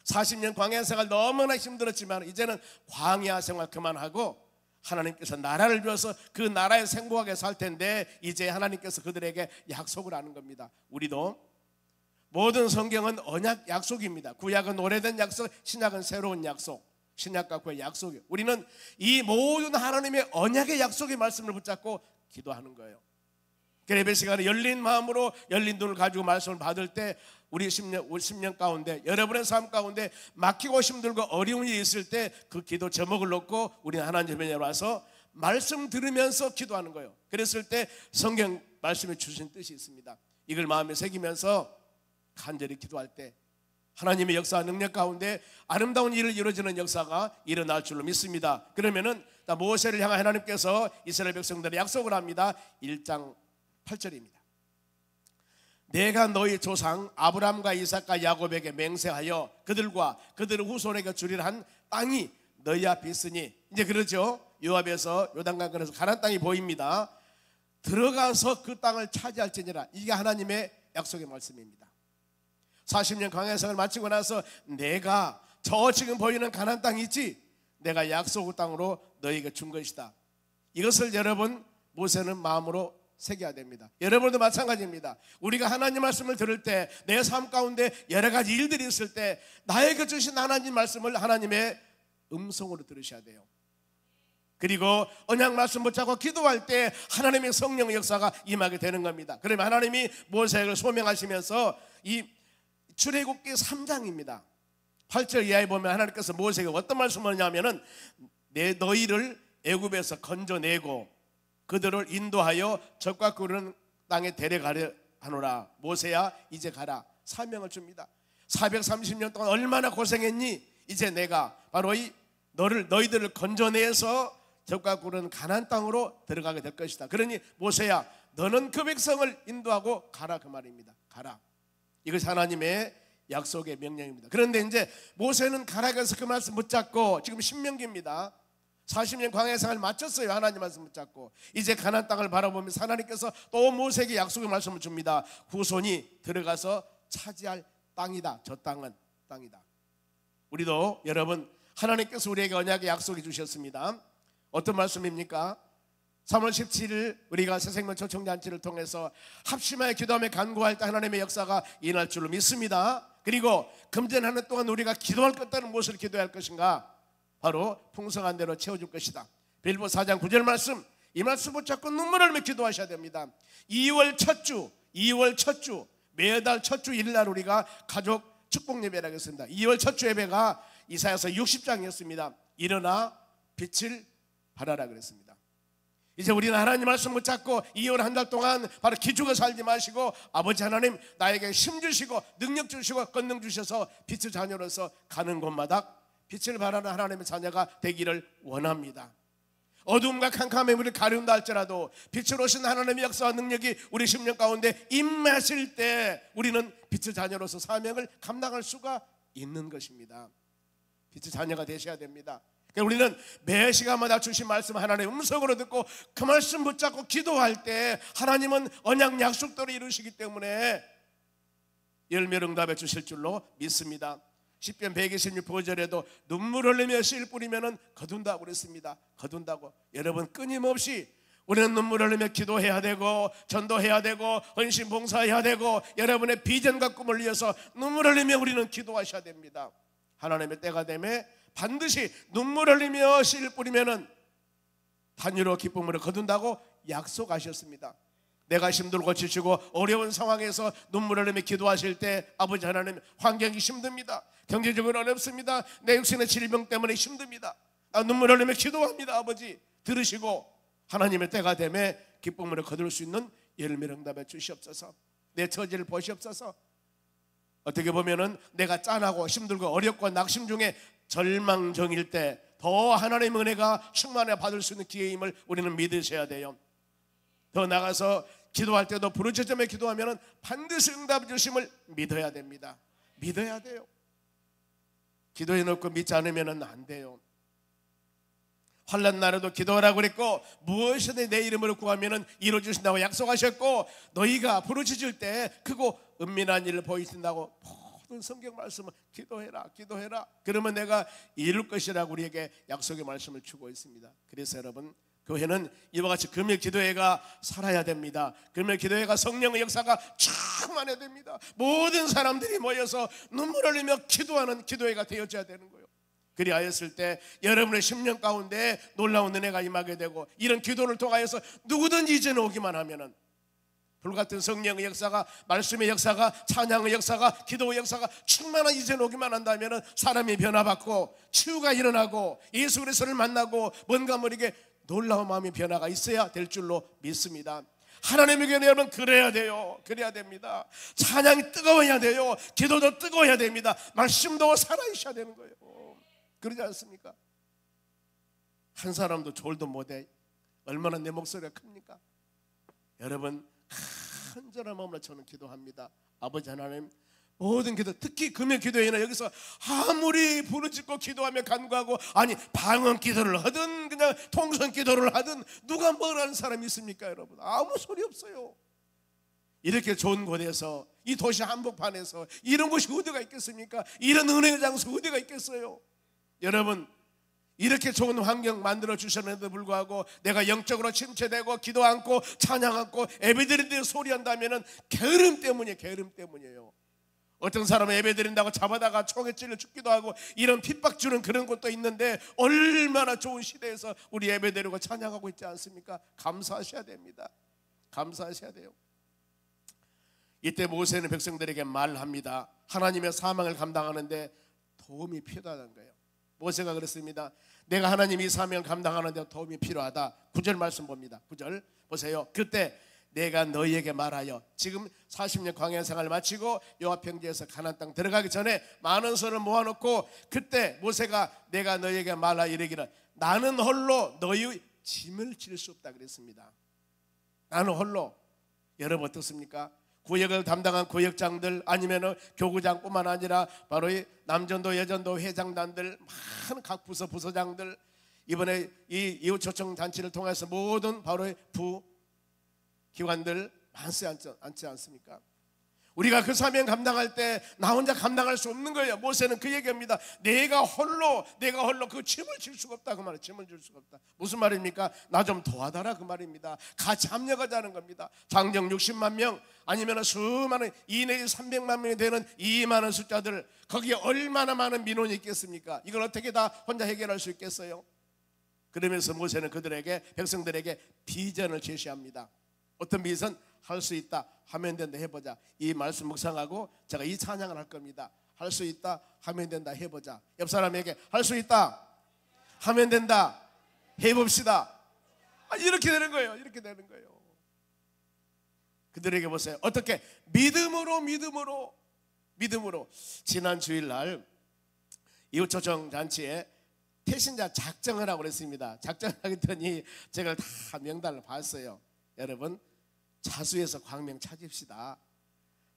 40년 광야 생활 너무나 힘들었지만 이제는 광야 생활 그만하고 하나님께서 나라를 주어서 그 나라에 행복하게 살 텐데 이제 하나님께서 그들에게 약속을 하는 겁니다. 우리도 모든 성경은 언약 약속입니다. 구약은 오래된 약속, 신약은 새로운 약속. 신약과 구약 약속이에요. 우리는 이 모든 하나님의 언약의 약속의 말씀을 붙잡고 기도하는 거예요. 예배 시간에 열린 마음으로 열린 눈을 가지고 말씀을 받을 때 우리 10년 가운데 여러분의 삶 가운데 막히고 힘들고 어려운 일이 있을 때 그 기도 제목을 놓고 우리는 하나님 앞에 와서 말씀 들으면서 기도하는 거예요. 그랬을 때 성경 말씀에 주신 뜻이 있습니다. 이걸 마음에 새기면서 간절히 기도할 때 하나님의 역사 능력 가운데 아름다운 일을 이루어지는 역사가 일어날 줄로 믿습니다. 그러면은 모세를 향한 하나님께서 이스라엘 백성들의 약속을 합니다. 1장 8절입니다. 내가 너희 조상 아브람과 이삭과 야곱에게 맹세하여 그들과 그들의 후손에게 주리라 한 땅이 너희 앞에 있으니 이제 그러죠. 요압에서 요단강가에서 가나안 땅이 보입니다. 들어가서 그 땅을 차지할지니라. 이게 하나님의 약속의 말씀입니다. 40년 광야생을 마치고 나서 내가 저 지금 보이는 가나안 땅이 있지 내가 약속의 땅으로 너희에게 준 것이다. 이것을 여러분 모세는 마음으로 새겨야 됩니다. 여러분도 마찬가지입니다. 우리가 하나님 말씀을 들을 때 내 삶 가운데 여러 가지 일들이 있을 때 나에게 주신 하나님 말씀을 하나님의 음성으로 들으셔야 돼요. 그리고 언약 말씀 붙잡고 기도할 때 하나님의 성령의 역사가 임하게 되는 겁니다. 그러면 하나님이 모세를 소명하시면서 이 출애굽기 3장입니다 8절 이하에 보면 하나님께서 모세에게 어떤 말씀을 하냐면은 너희를 애굽에서 건져내고 그들을 인도하여 적과 꿀은 땅에 데려가려 하노라. 모세야 이제 가라. 사명을 줍니다. 430년 동안 얼마나 고생했니? 이제 내가 바로 너희들을 건져내서 적과 꿀은 가나안 땅으로 들어가게 될 것이다. 그러니 모세야 너는 그 백성을 인도하고 가라 그 말입니다. 가라. 이것이 하나님의 약속의 명령입니다. 그런데 이제 모세는 가라고 해서 그 말씀 붙잡고 지금 신명기입니다. 40년 광야 생활을 마쳤어요. 하나님 말씀 붙잡고 이제 가나안 땅을 바라보면서 하나님께서 또 모세에게 약속의 말씀을 줍니다. 후손이 들어가서 차지할 땅이다. 저 땅은 땅이다. 우리도 여러분 하나님께서 우리에게 언약의 약속이 주셨습니다. 어떤 말씀입니까? 3월 17일 우리가 새생명 초청잔치를 통해서 합심하여 기도하며 간구할 때 하나님의 역사가 일어날 줄로 믿습니다. 그리고 금전 한 해 동안 우리가 기도할 것들은 무엇을 기도해야 할 것인가? 바로 풍성한 대로 채워줄 것이다. 빌보 4장 9절 말씀, 이 말씀 붙잡고 눈물을 흘리며 기도하셔야 됩니다. 2월 첫 주 매달 첫 주 일날 우리가 가족 축복 예배를 하겠습니다. 2월 첫 주 예배가 이사야서 60장이었습니다. 일어나 빛을 발하라 그랬습니다. 이제 우리는 하나님 말씀 붙잡고 2월 한 달 동안 바로 기죽어 살지 마시고 아버지 하나님 나에게 힘 주시고 능력 주시고 권능 주셔서 빛의 자녀로서 가는 곳마다 빛을 발하는 하나님의 자녀가 되기를 원합니다. 어두움과 캄캄함에 우리를 가려운다 할지라도 빛으로 오신 하나님의 역사와 능력이 우리 심령 가운데 임하실 때 우리는 빛의 자녀로서 사명을 감당할 수가 있는 것입니다. 빛의 자녀가 되셔야 됩니다. 우리는 매 시간마다 주신 말씀 하나님의 음성으로 듣고 그 말씀 붙잡고 기도할 때 하나님은 언약 약속대로 이루시기 때문에 열매를 응답해 주실 줄로 믿습니다. 시편 126절에도 눈물 흘리며 씨 뿌리면은 거둔다고 그랬습니다. 거둔다고. 여러분 끊임없이 우리는 눈물 흘리며 기도해야 되고 전도해야 되고 헌신 봉사해야 되고 여러분의 비전과 꿈을 위해서 눈물 흘리며 우리는 기도하셔야 됩니다. 하나님의 때가 되면 반드시 눈물 흘리며 씨 뿌리면은 단위로 기쁨으로 거둔다고 약속하셨습니다. 내가 힘들고 지치고 어려운 상황에서 눈물 흘리며 기도하실 때 아버지 하나님 환경이 힘듭니다. 경제적으로 어렵습니다. 내 육신의 질병 때문에 힘듭니다. 눈물 흘리며 기도합니다. 아버지 들으시고 하나님의 때가 되면 기쁨으로 거둘 수 있는 열매를 응답해 주시옵소서. 내 처지를 보시옵소서. 어떻게 보면은 내가 짠하고 힘들고 어렵고 낙심 중에 절망정일 때 더 하나님의 은혜가 충만해 받을 수 있는 기회임을 우리는 믿으셔야 돼요. 더 나가서 기도할 때도 부르짖으며 기도하면 반드시 응답해 주심을 믿어야 됩니다. 믿어야 돼요. 기도해 놓고 믿지 않으면 안 돼요. 환난 날에도 기도하라고 그랬고 무엇이든 내 이름으로 구하면 이루어 주신다고 약속하셨고 너희가 부르짖을 때 크고 은밀한 일을 보이신다고 모든 성경 말씀은 기도해라 기도해라 그러면 내가 이룰 것이라고 우리에게 약속의 말씀을 주고 있습니다. 그래서 여러분 교회는 이와 같이 금요 기도회가 살아야 됩니다. 금요 기도회가 성령의 역사가 충만해야 됩니다. 모든 사람들이 모여서 눈물 흘리며 기도하는 기도회가 되어져야 되는 거예요. 그리하였을 때 여러분의 심령 가운데 놀라운 은혜가 임하게 되고 이런 기도를 통하여서 누구든지 이제는 오기만 하면은 불같은 성령의 역사가 말씀의 역사가 찬양의 역사가 기도의 역사가 충만한 이제는 오기만 한다면은 사람이 변화받고 치유가 일어나고 예수 그리스도를 만나고 뭔가 모르게 놀라운 마음의 변화가 있어야 될 줄로 믿습니다. 하나님의 교회 여러분 그래야 돼요. 그래야 됩니다. 찬양이 뜨거워야 돼요. 기도도 뜨거워야 됩니다. 말씀도 살아있어야 되는 거예요. 그러지 않습니까? 한 사람도 졸도 못해. 얼마나 내 목소리가 큽니까? 여러분 간절한 마음으로 저는 기도합니다. 아버지 하나님 모든 기도 특히 금요 기도회는 여기서 아무리 부르짖고 기도하며 간구하고 아니 방언 기도를 하든 그냥 통성 기도를 하든 누가 뭘 하는 사람이 있습니까 여러분? 아무 소리 없어요. 이렇게 좋은 곳에서 이 도시 한복판에서 이런 곳이 어디가 있겠습니까? 이런 은혜의 장소 어디가 있겠어요? 여러분 이렇게 좋은 환경 만들어 주셨는데도 불구하고 내가 영적으로 침체되고 기도 않고 찬양 않고 예배드리는데 소리한다면은 게으름 때문이에요. 게으름 때문이에요. 어떤 사람은 예배드린다고 잡아다가 총에 찔러 죽기도 하고 이런 핍박 주는 그런 것도 있는데 얼마나 좋은 시대에서 우리 예배드리고 찬양하고 있지 않습니까? 감사하셔야 됩니다. 감사하셔야 돼요. 이때 모세는 백성들에게 말합니다. 하나님의 사명을 감당하는데 도움이 필요하다는 거예요. 모세가 그랬습니다. 내가 하나님이 사명을 감당하는데 도움이 필요하다. 9절 말씀 봅니다. 9절 보세요. 그때 내가 너희에게 말하여 지금 40년 광야 생활을 마치고 여호와 평지에서 가나안 땅 들어가기 전에 많은 소를 모아놓고 그때 모세가 내가 너희에게 말하여 이르기를 나는 홀로 너희의 짐을 질 수 없다 그랬습니다. 나는 홀로. 여러분 어떻습니까? 구역을 담당한 구역장들 아니면 교구장뿐만 아니라 바로 이 남전도 여전도 회장단들 많은 각 부서장들 이번에 이 이웃초청 잔치를 통해서 모든 바로 부 기관들 많지 않지 않습니까? 우리가 그 사명 감당할 때 나 혼자 감당할 수 없는 거예요. 모세는 그 얘기합니다. 내가 홀로 그 짐을 질 수가 없다 그 말이에요. 짐을 질 수가 없다. 무슨 말입니까? 나 좀 도와달라 그 말입니다. 같이 합력하자는 겁니다. 장정 60만 명 아니면 수많은 2 내지 300만 명이 되는 이 많은 숫자들, 거기에 얼마나 많은 민원이 있겠습니까? 이걸 어떻게 다 혼자 해결할 수 있겠어요? 그러면서 모세는 그들에게, 백성들에게 비전을 제시합니다. 어떤 비전? 할 수 있다, 하면 된다, 해보자. 이 말씀 묵상하고 제가 이 찬양을 할 겁니다. 할 수 있다, 하면 된다, 해보자. 옆 사람에게 할 수 있다, 하면 된다, 해봅시다. 이렇게 되는 거예요. 이렇게 되는 거예요. 그들에게 보세요. 어떻게? 믿음으로. 지난 주일날 이웃초청 잔치에 태신자 작정을 하고 그랬습니다. 작정을 하더니 제가 다 명단을 봤어요. 여러분, 자수해서 광명 찾읍시다.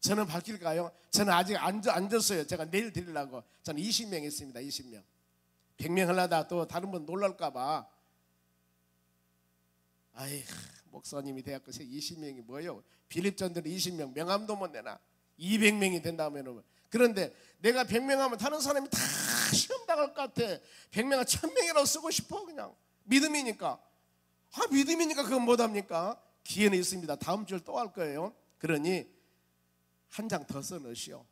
저는 바뀔까요? 저는 아직 안 줬어요. 제가 내일 드리려고. 저는 20명 했습니다. 20명. 100명 하려다 또 다른 분 놀랄까봐. 아이, 목사님이 대학교에서 20명이 뭐예요? 빌립전들은 20명, 명함도 못 내나. 200명이 된다면. 그런데 내가 100명 하면 다른 사람이 다 시험 당할 것 같아. 100명은 1000명이라고 쓰고 싶어. 그냥 믿음이니까. 믿음이니까 그건 못합니까? 기회는 있습니다. 다음 주에 또 할 거예요. 그러니 한 장 더 써넣으시오.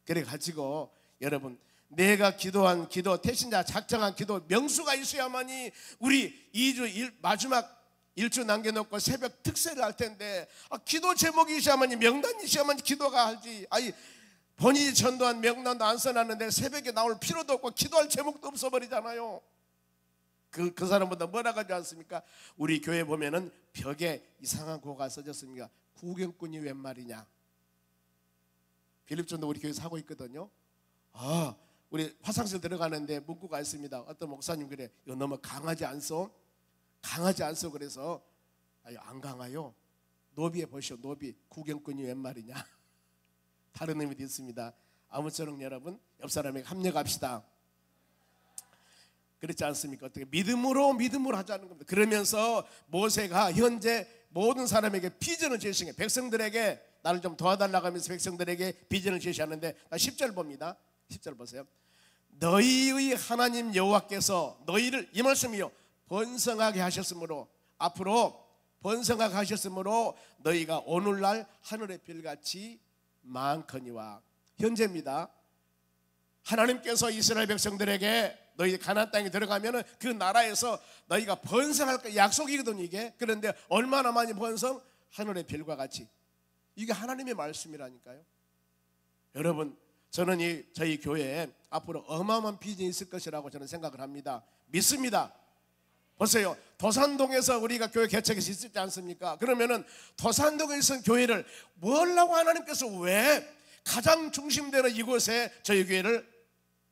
그래 가지고 여러분, 내가 기도한 기도, 태신자 작정한 기도 명수가 있어야만이 우리 2주 마지막 1주 남겨놓고 새벽 특세를 할 텐데, 기도 제목이 있어야만이, 명단이 있어야만이 기도가 하지. 본인이 전도한 명단도 안 써놨는데 새벽에 나올 필요도 없고 기도할 제목도 없어버리잖아요. 그 사람보다 뭐라 하지 않습니까? 우리 교회 보면은 벽에 이상한 구호가 써졌습니다. 구경꾼이 웬 말이냐. 빌립전도 우리 교회에서 하고 있거든요. 우리 화상실 들어가는데 문구가 있습니다. 어떤 목사님 그래, 이거 너무 강하지 않소? 강하지 않소. 그래서 안 강하요. 노비에 보시오. 노비. 구경꾼이 웬 말이냐. 다른 의미도 있습니다. 아무쪼록 여러분, 옆 사람에게 합력합시다. 그렇지 않습니까? 어떻게 믿음으로 하자는 겁니다. 그러면서 모세가 현재 모든 사람에게 비전을 제시해, 백성들에게 나를 좀 도와달라고 하면서 백성들에게 비전을 제시하는데, 10절 봅니다. 10절 보세요. 너희의 하나님 여호와께서 너희를, 이 말씀이요, 번성하게 하셨으므로, 앞으로 번성하게 하셨으므로 너희가 오늘날 하늘의 별같이 많거니와. 현재입니다. 하나님께서 이스라엘 백성들에게 너희 가나안 땅에 들어가면은 그 나라에서 너희가 번성할 거 약속이거든요, 이게. 그런데 얼마나 많이 번성? 하늘의 별과 같이. 이게 하나님의 말씀이라니까요. 여러분, 저는 저희 교회에 앞으로 어마어마한 비전이 있을 것이라고 저는 생각을 합니다. 믿습니다. 보세요. 도산동에서 우리가 교회 개척해서 있었지 않습니까? 그러면은 도산동에 있는 교회를 뭐라고 하나님께서 왜 가장 중심되는 이곳에 저희 교회를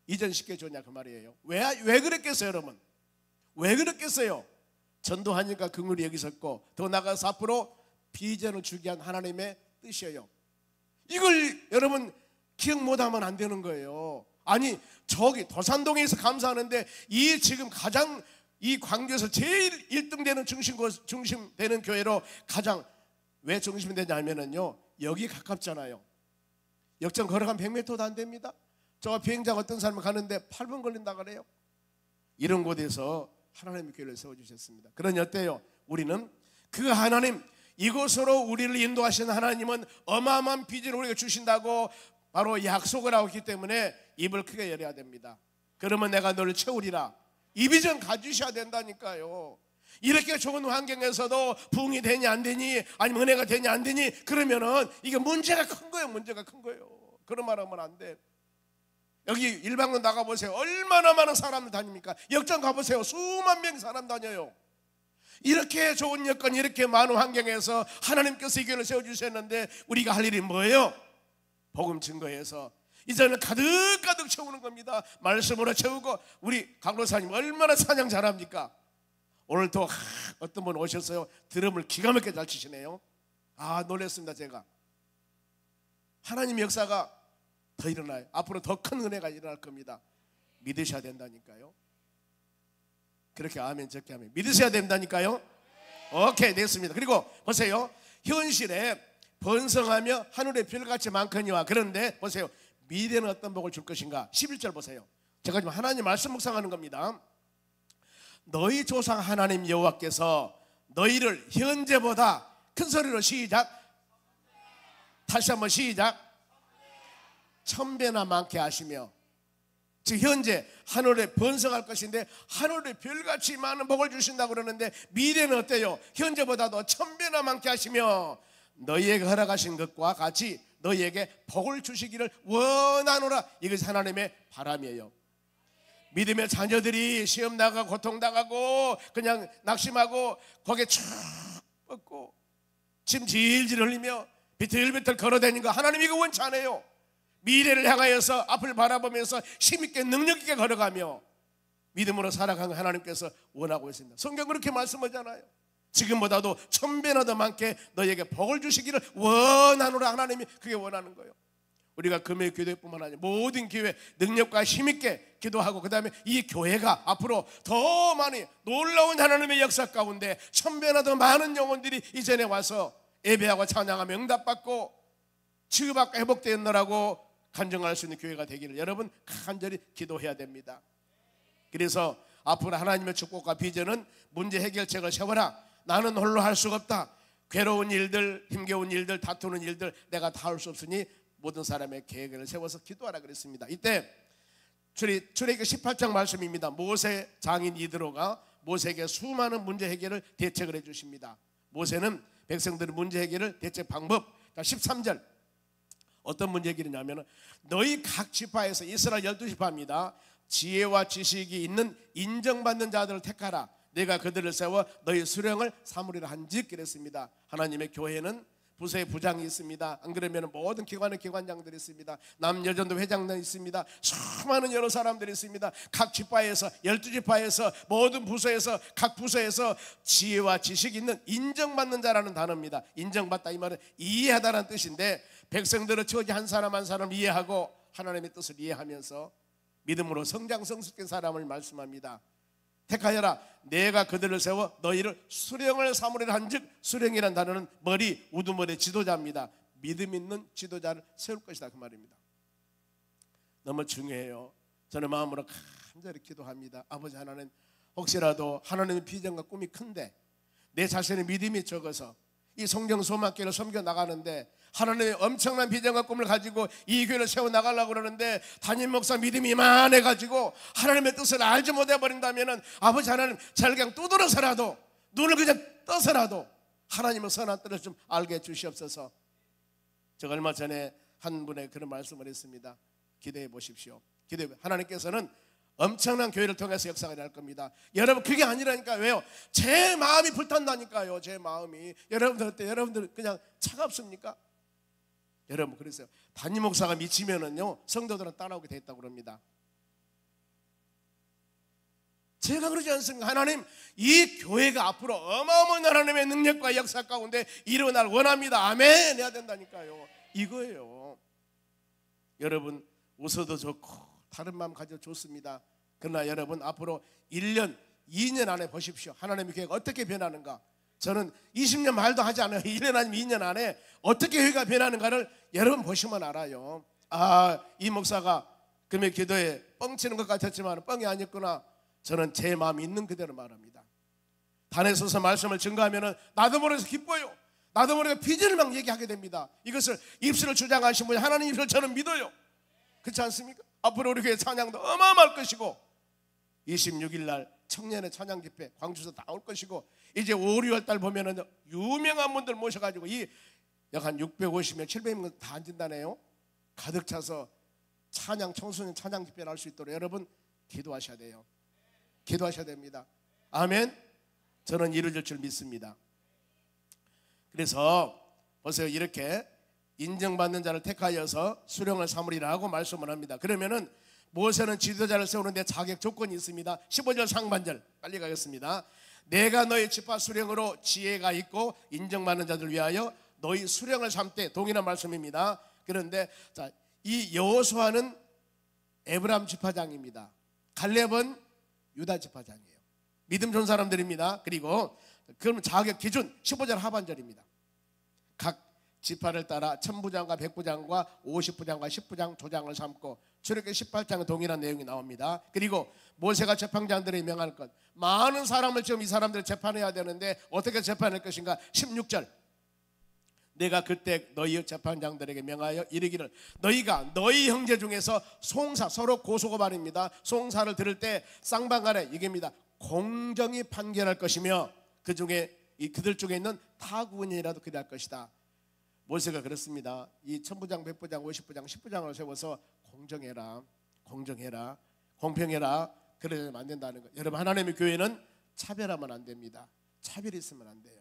이전시켜 줬냐 그 말이에요. 왜 그랬겠어요, 여러분? 왜 그랬겠어요? 전도하니까 긍휼히 여기셨고, 더 나아가서 앞으로 비전을 주게 한 하나님의 뜻이에요. 이걸 여러분 기억 못하면 안 되는 거예요. 아니, 저기 도산동에서 감사하는데 이 지금 가장 이 광주에서 제일 1등 되는 중심 되는 교회로 가장 왜 중심이 되냐면요, 여기 가깝잖아요. 역전 걸어가면 100m도 안 됩니다. 저 비행장 어떤 사람이 가는데 8분 걸린다 그래요. 이런 곳에서 하나님의 교회를 세워주셨습니다. 그러니 어때요? 우리는 그 하나님, 이곳으로 우리를 인도하시는 하나님은 어마어마한 비전을 우리가 주신다고 바로 약속을 하고 있기 때문에 입을 크게 열어야 됩니다. 그러면 내가 너를 채우리라. 이 비전 가지셔야 된다니까요. 이렇게 좋은 환경에서도 부흥이 되니 안 되니, 아니면 은혜가 되니 안 되니, 그러면은 이게 문제가 큰 거예요. 문제가 큰 거예요. 그런 말 하면 안 돼. 여기 일방론 나가보세요. 얼마나 많은 사람들 다닙니까? 역전 가보세요. 수만 명 사람 다녀요. 이렇게 좋은 여건, 이렇게 많은 환경에서 하나님께서 이 교회를 세워주셨는데 우리가 할 일이 뭐예요? 복음 증거해서 이제는 가득가득 채우는 겁니다. 말씀으로 채우고. 우리 강로사님 얼마나 찬양 잘합니까? 오늘 또 어떤 분 오셨어요. 드럼을 기가 막히게 잘 치시네요. 놀랬습니다. 제가. 하나님의 역사가 더 일어나요. 앞으로 더 큰 은혜가 일어날 겁니다. 믿으셔야 된다니까요. 그렇게 아멘 적게 하면 믿으셔야 된다니까요. 오케이, 됐습니다. 그리고 보세요. 현실에 번성하며 하늘의 별같이 많거니와. 그런데 보세요, 미래는 어떤 복을 줄 것인가. 11절 보세요. 제가 지금 하나님 말씀 묵상하는 겁니다. 너희 조상 하나님 여호와께서 너희를 현재보다, 큰 소리로 시작, 다시 한번 시작, 1000배나 많게 하시며, 즉 현재 하늘에 번성할 것인데 하늘에 별같이 많은 복을 주신다고 그러는데, 미래는 어때요? 현재보다도 1000배나 많게 하시며 너희에게 허락하신 것과 같이 너희에게 복을 주시기를 원하노라. 이것이 하나님의 바람이에요. 믿음의 자녀들이 시험 나가고 고통 당하고 그냥 낙심하고 고개 쭉 뻗고 침 질질 흘리며 비틀비틀 걸어다니는 거 하나님 이거 원치 않아요. 미래를 향하여서 앞을 바라보면서 힘있게 능력있게 걸어가며 믿음으로 살아가는 하나님께서 원하고 있습니다. 성경 그렇게 말씀하잖아요. 지금보다도 1000배나 더 많게 너희에게 복을 주시기를 원하노라. 하나님이 그게 원하는 거예요. 우리가 금요일 기도회뿐만 아니라 모든 교회 능력과 힘있게 기도하고, 그 다음에 이 교회가 앞으로 더 많이 놀라운 하나님의 역사 가운데 1000배나 더 많은 영혼들이 이전에 와서 예배하고 찬양하며 응답받고 치유받고 회복되었노라고 간증할 수 있는 교회가 되기를 여러분 간절히 기도해야 됩니다. 그래서 앞으로 하나님의 축복과 비전은 문제 해결책을 세워라. 나는 홀로 할 수가 없다. 괴로운 일들, 힘겨운 일들, 다투는 일들 내가 다 할 수 없으니 모든 사람의 계획을 세워서 기도하라 그랬습니다. 이때 출애굽기 18장 말씀입니다. 모세 장인 이드로가 모세에게 수많은 문제 해결을 대책을 해주십니다. 모세는 백성들의 문제 해결을 대책 방법, 13절 어떤 문제 해결이냐면, 너희 각 지파에서, 이스라엘 12지파입니다, 지혜와 지식이 있는 인정받는 자들을 택하라. 내가 그들을 세워 너희 수령을 삼으리라 한즉 그랬습니다. 하나님의 교회는 부서에 부장이 있습니다. 안 그러면 모든 기관의 기관장들이 있습니다. 남여전도 회장들이 있습니다. 수많은 여러 사람들이 있습니다. 각 지파에서, 12지파에서, 모든 부서에서, 각 부서에서 지혜와 지식이 있는 인정받는 자라는 단어입니다. 인정받다 이 말은 이해하다라는 뜻인데, 백성들은 처지 한 사람 한 사람 이해하고 하나님의 뜻을 이해하면서 믿음으로 성장 성숙된 사람을 말씀합니다. 택하여라. 내가 그들을 세워 너희를 수령을 삼으리라 한즉, 수령이란 단어는 머리, 우두머리 지도자입니다. 믿음 있는 지도자를 세울 것이다 그 말입니다. 너무 중요해요. 저는 마음으로 간절히 기도합니다. 아버지 하나님, 혹시라도 하나님의 비전과 꿈이 큰데 내 자신의 믿음이 적어서 이 성경 소망교회를 섬겨 나가는데 하나님의 엄청난 비전과 꿈을 가지고 이 교회를 세워나가려고 그러는데 담임 목사 믿음이 이만해가지고 하나님의 뜻을 알지 못해버린다면 아버지 하나님, 잘 그냥 두드려서라도, 눈을 그냥 떠서라도 하나님의 선한 뜻을 좀 알게 해주시옵소서. 제가 얼마 전에 한 분의 그런 말씀을 했습니다. 기대해 보십시오. 하나님께서는 엄청난 교회를 통해서 역사가 날 겁니다. 여러분 그게 아니라니까요. 왜요? 제 마음이 불탄다니까요. 제 마음이. 여러분들 어때요? 여러분들 그냥 차갑습니까? 여러분 그랬어요. 담임 목사가 미치면은요 성도들은 따라오게 돼 있다고 그럽니다. 제가 그러지 않습니까? 하나님, 이 교회가 앞으로 어마어마한 하나님의 능력과 역사 가운데 일어날 원합니다. 아멘 해야 된다니까요. 이거예요. 여러분 웃어도 좋고 다른 마음 가져 좋습니다. 그러나 여러분 앞으로 1년 2년 안에 보십시오. 하나님의 교회가 어떻게 변하는가. 저는 20년 말도 하지 않아요. 1년 아니면 2년 안에 어떻게 교회가 변하는가를 여러분 보시면 알아요. 아, 이 목사가 금요 기도에 뻥치는 것 같았지만 뻥이 아니었구나. 저는 제 마음이 있는 그대로 말합니다. 단에 서서 말씀을 증거하면 나도 모르게 기뻐요. 나도 모르게 비전을 막 얘기하게 됩니다. 이것을 입술을 주장하신 분이 하나님 입술을 저는 믿어요. 그렇지 않습니까? 앞으로 우리 교회 찬양도 어마어마할 것이고 26일 날 청년의 찬양 집회 광주에서 나올 것이고 이제 5, 6월 달 보면은 유명한 분들 모셔가지고 이 약 한 650명, 700명 다 앉은다네요. 가득 차서 찬양 청소년 찬양 집회를 할 수 있도록 여러분 기도하셔야 돼요. 기도하셔야 됩니다. 아멘. 저는 이루어질 줄 믿습니다. 그래서 보세요. 이렇게 인정받는 자를 택하여서 수령을 삼으리라 하고 말씀을 합니다. 그러면은 모세는 지도자를 세우는데 자격 조건이 있습니다. 15절 상반절 빨리 가겠습니다. 내가 너희 지파 수령으로 지혜가 있고 인정받는 자들 위하여 너희 수령을 삼되, 동일한 말씀입니다. 그런데 자, 이 여호수아는 에브라임 지파장입니다. 갈렙은 유다 지파장이에요. 믿음 좋은 사람들입니다. 그리고 그러면 자격 기준 15절 하반절입니다. 각 지파를 따라 천부장과 백부장과 50부장과 10부장 조장을 삼고 출애굽기 18장에 동일한 내용이 나옵니다. 그리고 모세가 재판장들에게 명할 것, 많은 사람을 지금 이 사람들을 재판해야 되는데 어떻게 재판할 것인가. 16절, 내가 그때 너희 재판장들에게 명하여 이르기를 너희가 너희 형제 중에서 송사, 서로 고소고발입니다. 송사를 들을 때 쌍방간에 이깁니다. 공정히 판결할 것이며 그 중에 그들 중에 있는 타구원이라도 그리할 것이다. 모세가 그렇습니다. 이 천부장, 백부장, 50부장, 10부장을 세워서 공정해라, 공정해라, 공평해라, 그러면 안 된다는 것. 여러분, 하나님의 교회는 차별하면 안 됩니다. 차별이 있으면 안 돼요.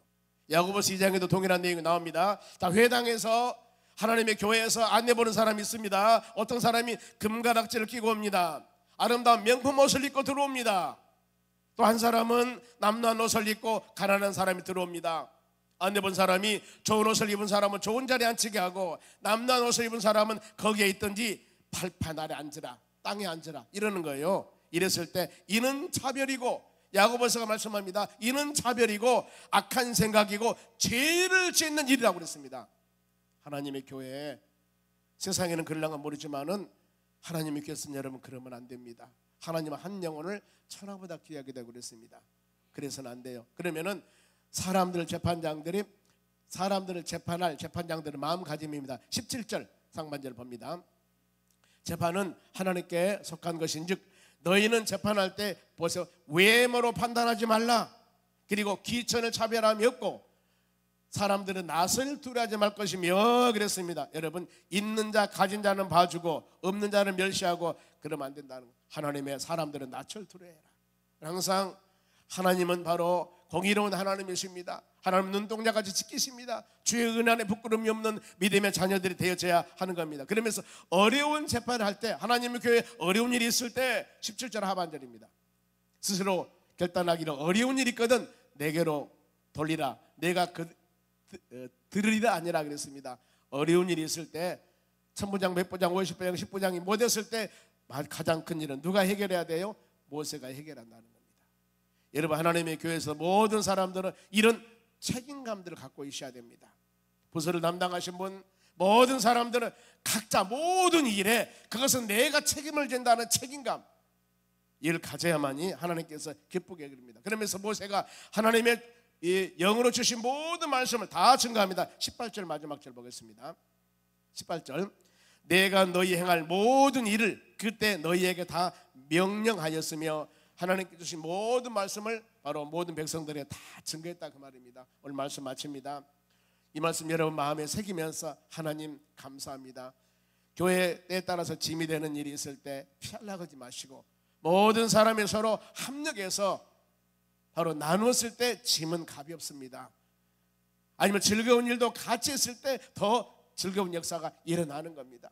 야고보서 2장에도 동일한 내용이 나옵니다. 자, 회당에서 하나님의 교회에서 안내 보는 사람이 있습니다. 어떤 사람이 금가락지를 끼고 옵니다. 아름다운 명품 옷을 입고 들어옵니다. 또 한 사람은 남루한 옷을 입고 가난한 사람이 들어옵니다. 안내 본 사람이 좋은 옷을 입은 사람은 좋은 자리에 앉히게 하고 남루한 옷을 입은 사람은 거기에 있든지 발판 아래 앉으라, 땅에 앉으라 이러는 거예요. 이랬을 때 이는 차별이고, 야고보서가 말씀합니다. 이는 차별이고 악한 생각이고 죄를 짓는 일이라고 그랬습니다. 하나님의 교회, 세상에는 그럴랑가 모르지만은 하나님의 교회는 여러분 그러면 안 됩니다. 하나님은 한 영혼을 천하보다 귀하게 되고 그랬습니다. 그래서는 안 돼요. 그러면은 사람들을 재판할 재판장들의 마음가짐입니다. 17절 상반절 봅니다. 재판은 하나님께 속한 것인즉 너희는 재판할 때 보세요. 외모로 판단하지 말라. 그리고 기천을 차별함이 없고 사람들은 낯을 두려워하지 말 것이며 그랬습니다. 여러분, 있는 자 가진 자는 봐주고 없는 자는 멸시하고 그러면 안 된다는 거예요. 하나님의 사람들은 낯을 두려워해라. 항상 하나님은 바로 공의로운 하나님이십니다. 하나님 눈동자같이 지키십니다. 주의 은혜 안에 부끄러움이 없는 믿음의 자녀들이 되어져야 하는 겁니다. 그러면서 어려운 재판을 할 때, 하나님의 교회에 어려운 일이 있을 때 17절 하반절입니다. 스스로 결단하기를 어려운 일이 있거든 내게로 돌리라. 내가 들으리라 아니라 그랬습니다. 어려운 일이 있을 때 천부장, 백부장, 50부장, 10부장이 못했을 때 가장 큰 일은 누가 해결해야 돼요? 모세가 해결한다는 겁니다. 여러분, 하나님의 교회에서 모든 사람들은 이런 책임감들을 갖고 있어야 됩니다. 부서를 담당하신 분, 모든 사람들은 각자 모든 일에 그것은 내가 책임을 진다는 책임감, 이를 가져야만이 하나님께서 기쁘게 여깁니다. 그러면서 모세가 하나님의 이 영으로 주신 모든 말씀을 다 증거합니다. 18절 마지막 절 보겠습니다. 18절, 내가 너희 행할 모든 일을 그때 너희에게 다 명령하였으며, 하나님께 주신 모든 말씀을 바로 모든 백성들에게 다 증거했다 그 말입니다. 오늘 말씀 마칩니다. 이 말씀 여러분 마음에 새기면서 하나님 감사합니다. 교회 때에 따라서 짐이 되는 일이 있을 때 피하려고 하지 마시고 모든 사람이 서로 합력해서 바로 나누었을 때 짐은 가볍습니다. 아니면 즐거운 일도 같이 했을 때 더 즐거운 역사가 일어나는 겁니다.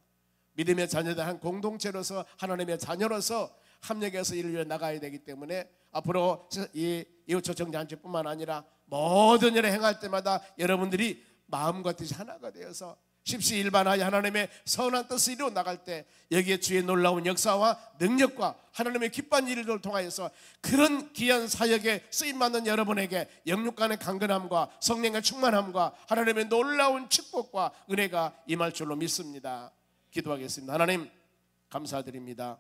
믿음의 자녀들 한 공동체로서 하나님의 자녀로서 합력해서 일을 위해 나가야 되기 때문에 앞으로 이 이웃조정잔치뿐만 아니라 모든 일을 행할 때마다 여러분들이 마음과 뜻이 하나가 되어서 십시일반하여 하나님의 선한 뜻을 이루어 나갈 때 여기에 주의 놀라운 역사와 능력과 하나님의 기뻐한 일을 통하여서 그런 귀한 사역에 쓰임받는 여러분에게 영육간의 강건함과 성령의 충만함과 하나님의 놀라운 축복과 은혜가 임할 줄로 믿습니다. 기도하겠습니다. 하나님 감사드립니다.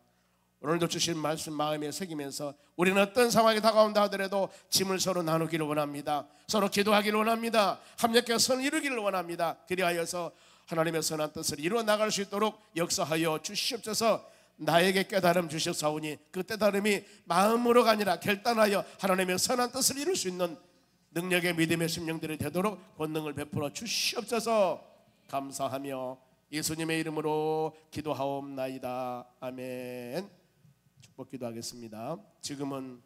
오늘도 주신 말씀 마음에 새기면서 우리는 어떤 상황이 다가온다 하더라도 짐을 서로 나누기를 원합니다. 서로 기도하기를 원합니다. 합력해서 선을 이루기를 원합니다. 그리하여서 하나님의 선한 뜻을 이루어 나갈 수 있도록 역사하여 주시옵소서. 나에게 깨달음 주셨사오니 그 깨달음이 마음으로가 아니라 결단하여 하나님의 선한 뜻을 이룰 수 있는 능력의 믿음의 심령들이 되도록 권능을 베풀어 주시옵소서. 감사하며 예수님의 이름으로 기도하옵나이다. 아멘. 축복 기도하겠습니다. 지금은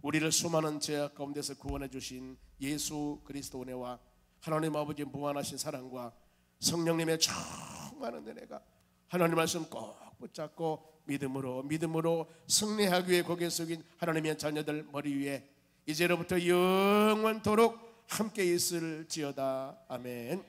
우리를 수많은 죄악 가운데서 구원해 주신 예수 그리스도 은혜와 하나님 아버지의 무한하신 사랑과 성령님의 충만한 은혜가 하나님 말씀 꼭 붙잡고 믿음으로 승리하기 위해 고개 숙인 하나님의 자녀들 머리 위에 이제로부터 영원토록 함께 있을지어다. 아멘.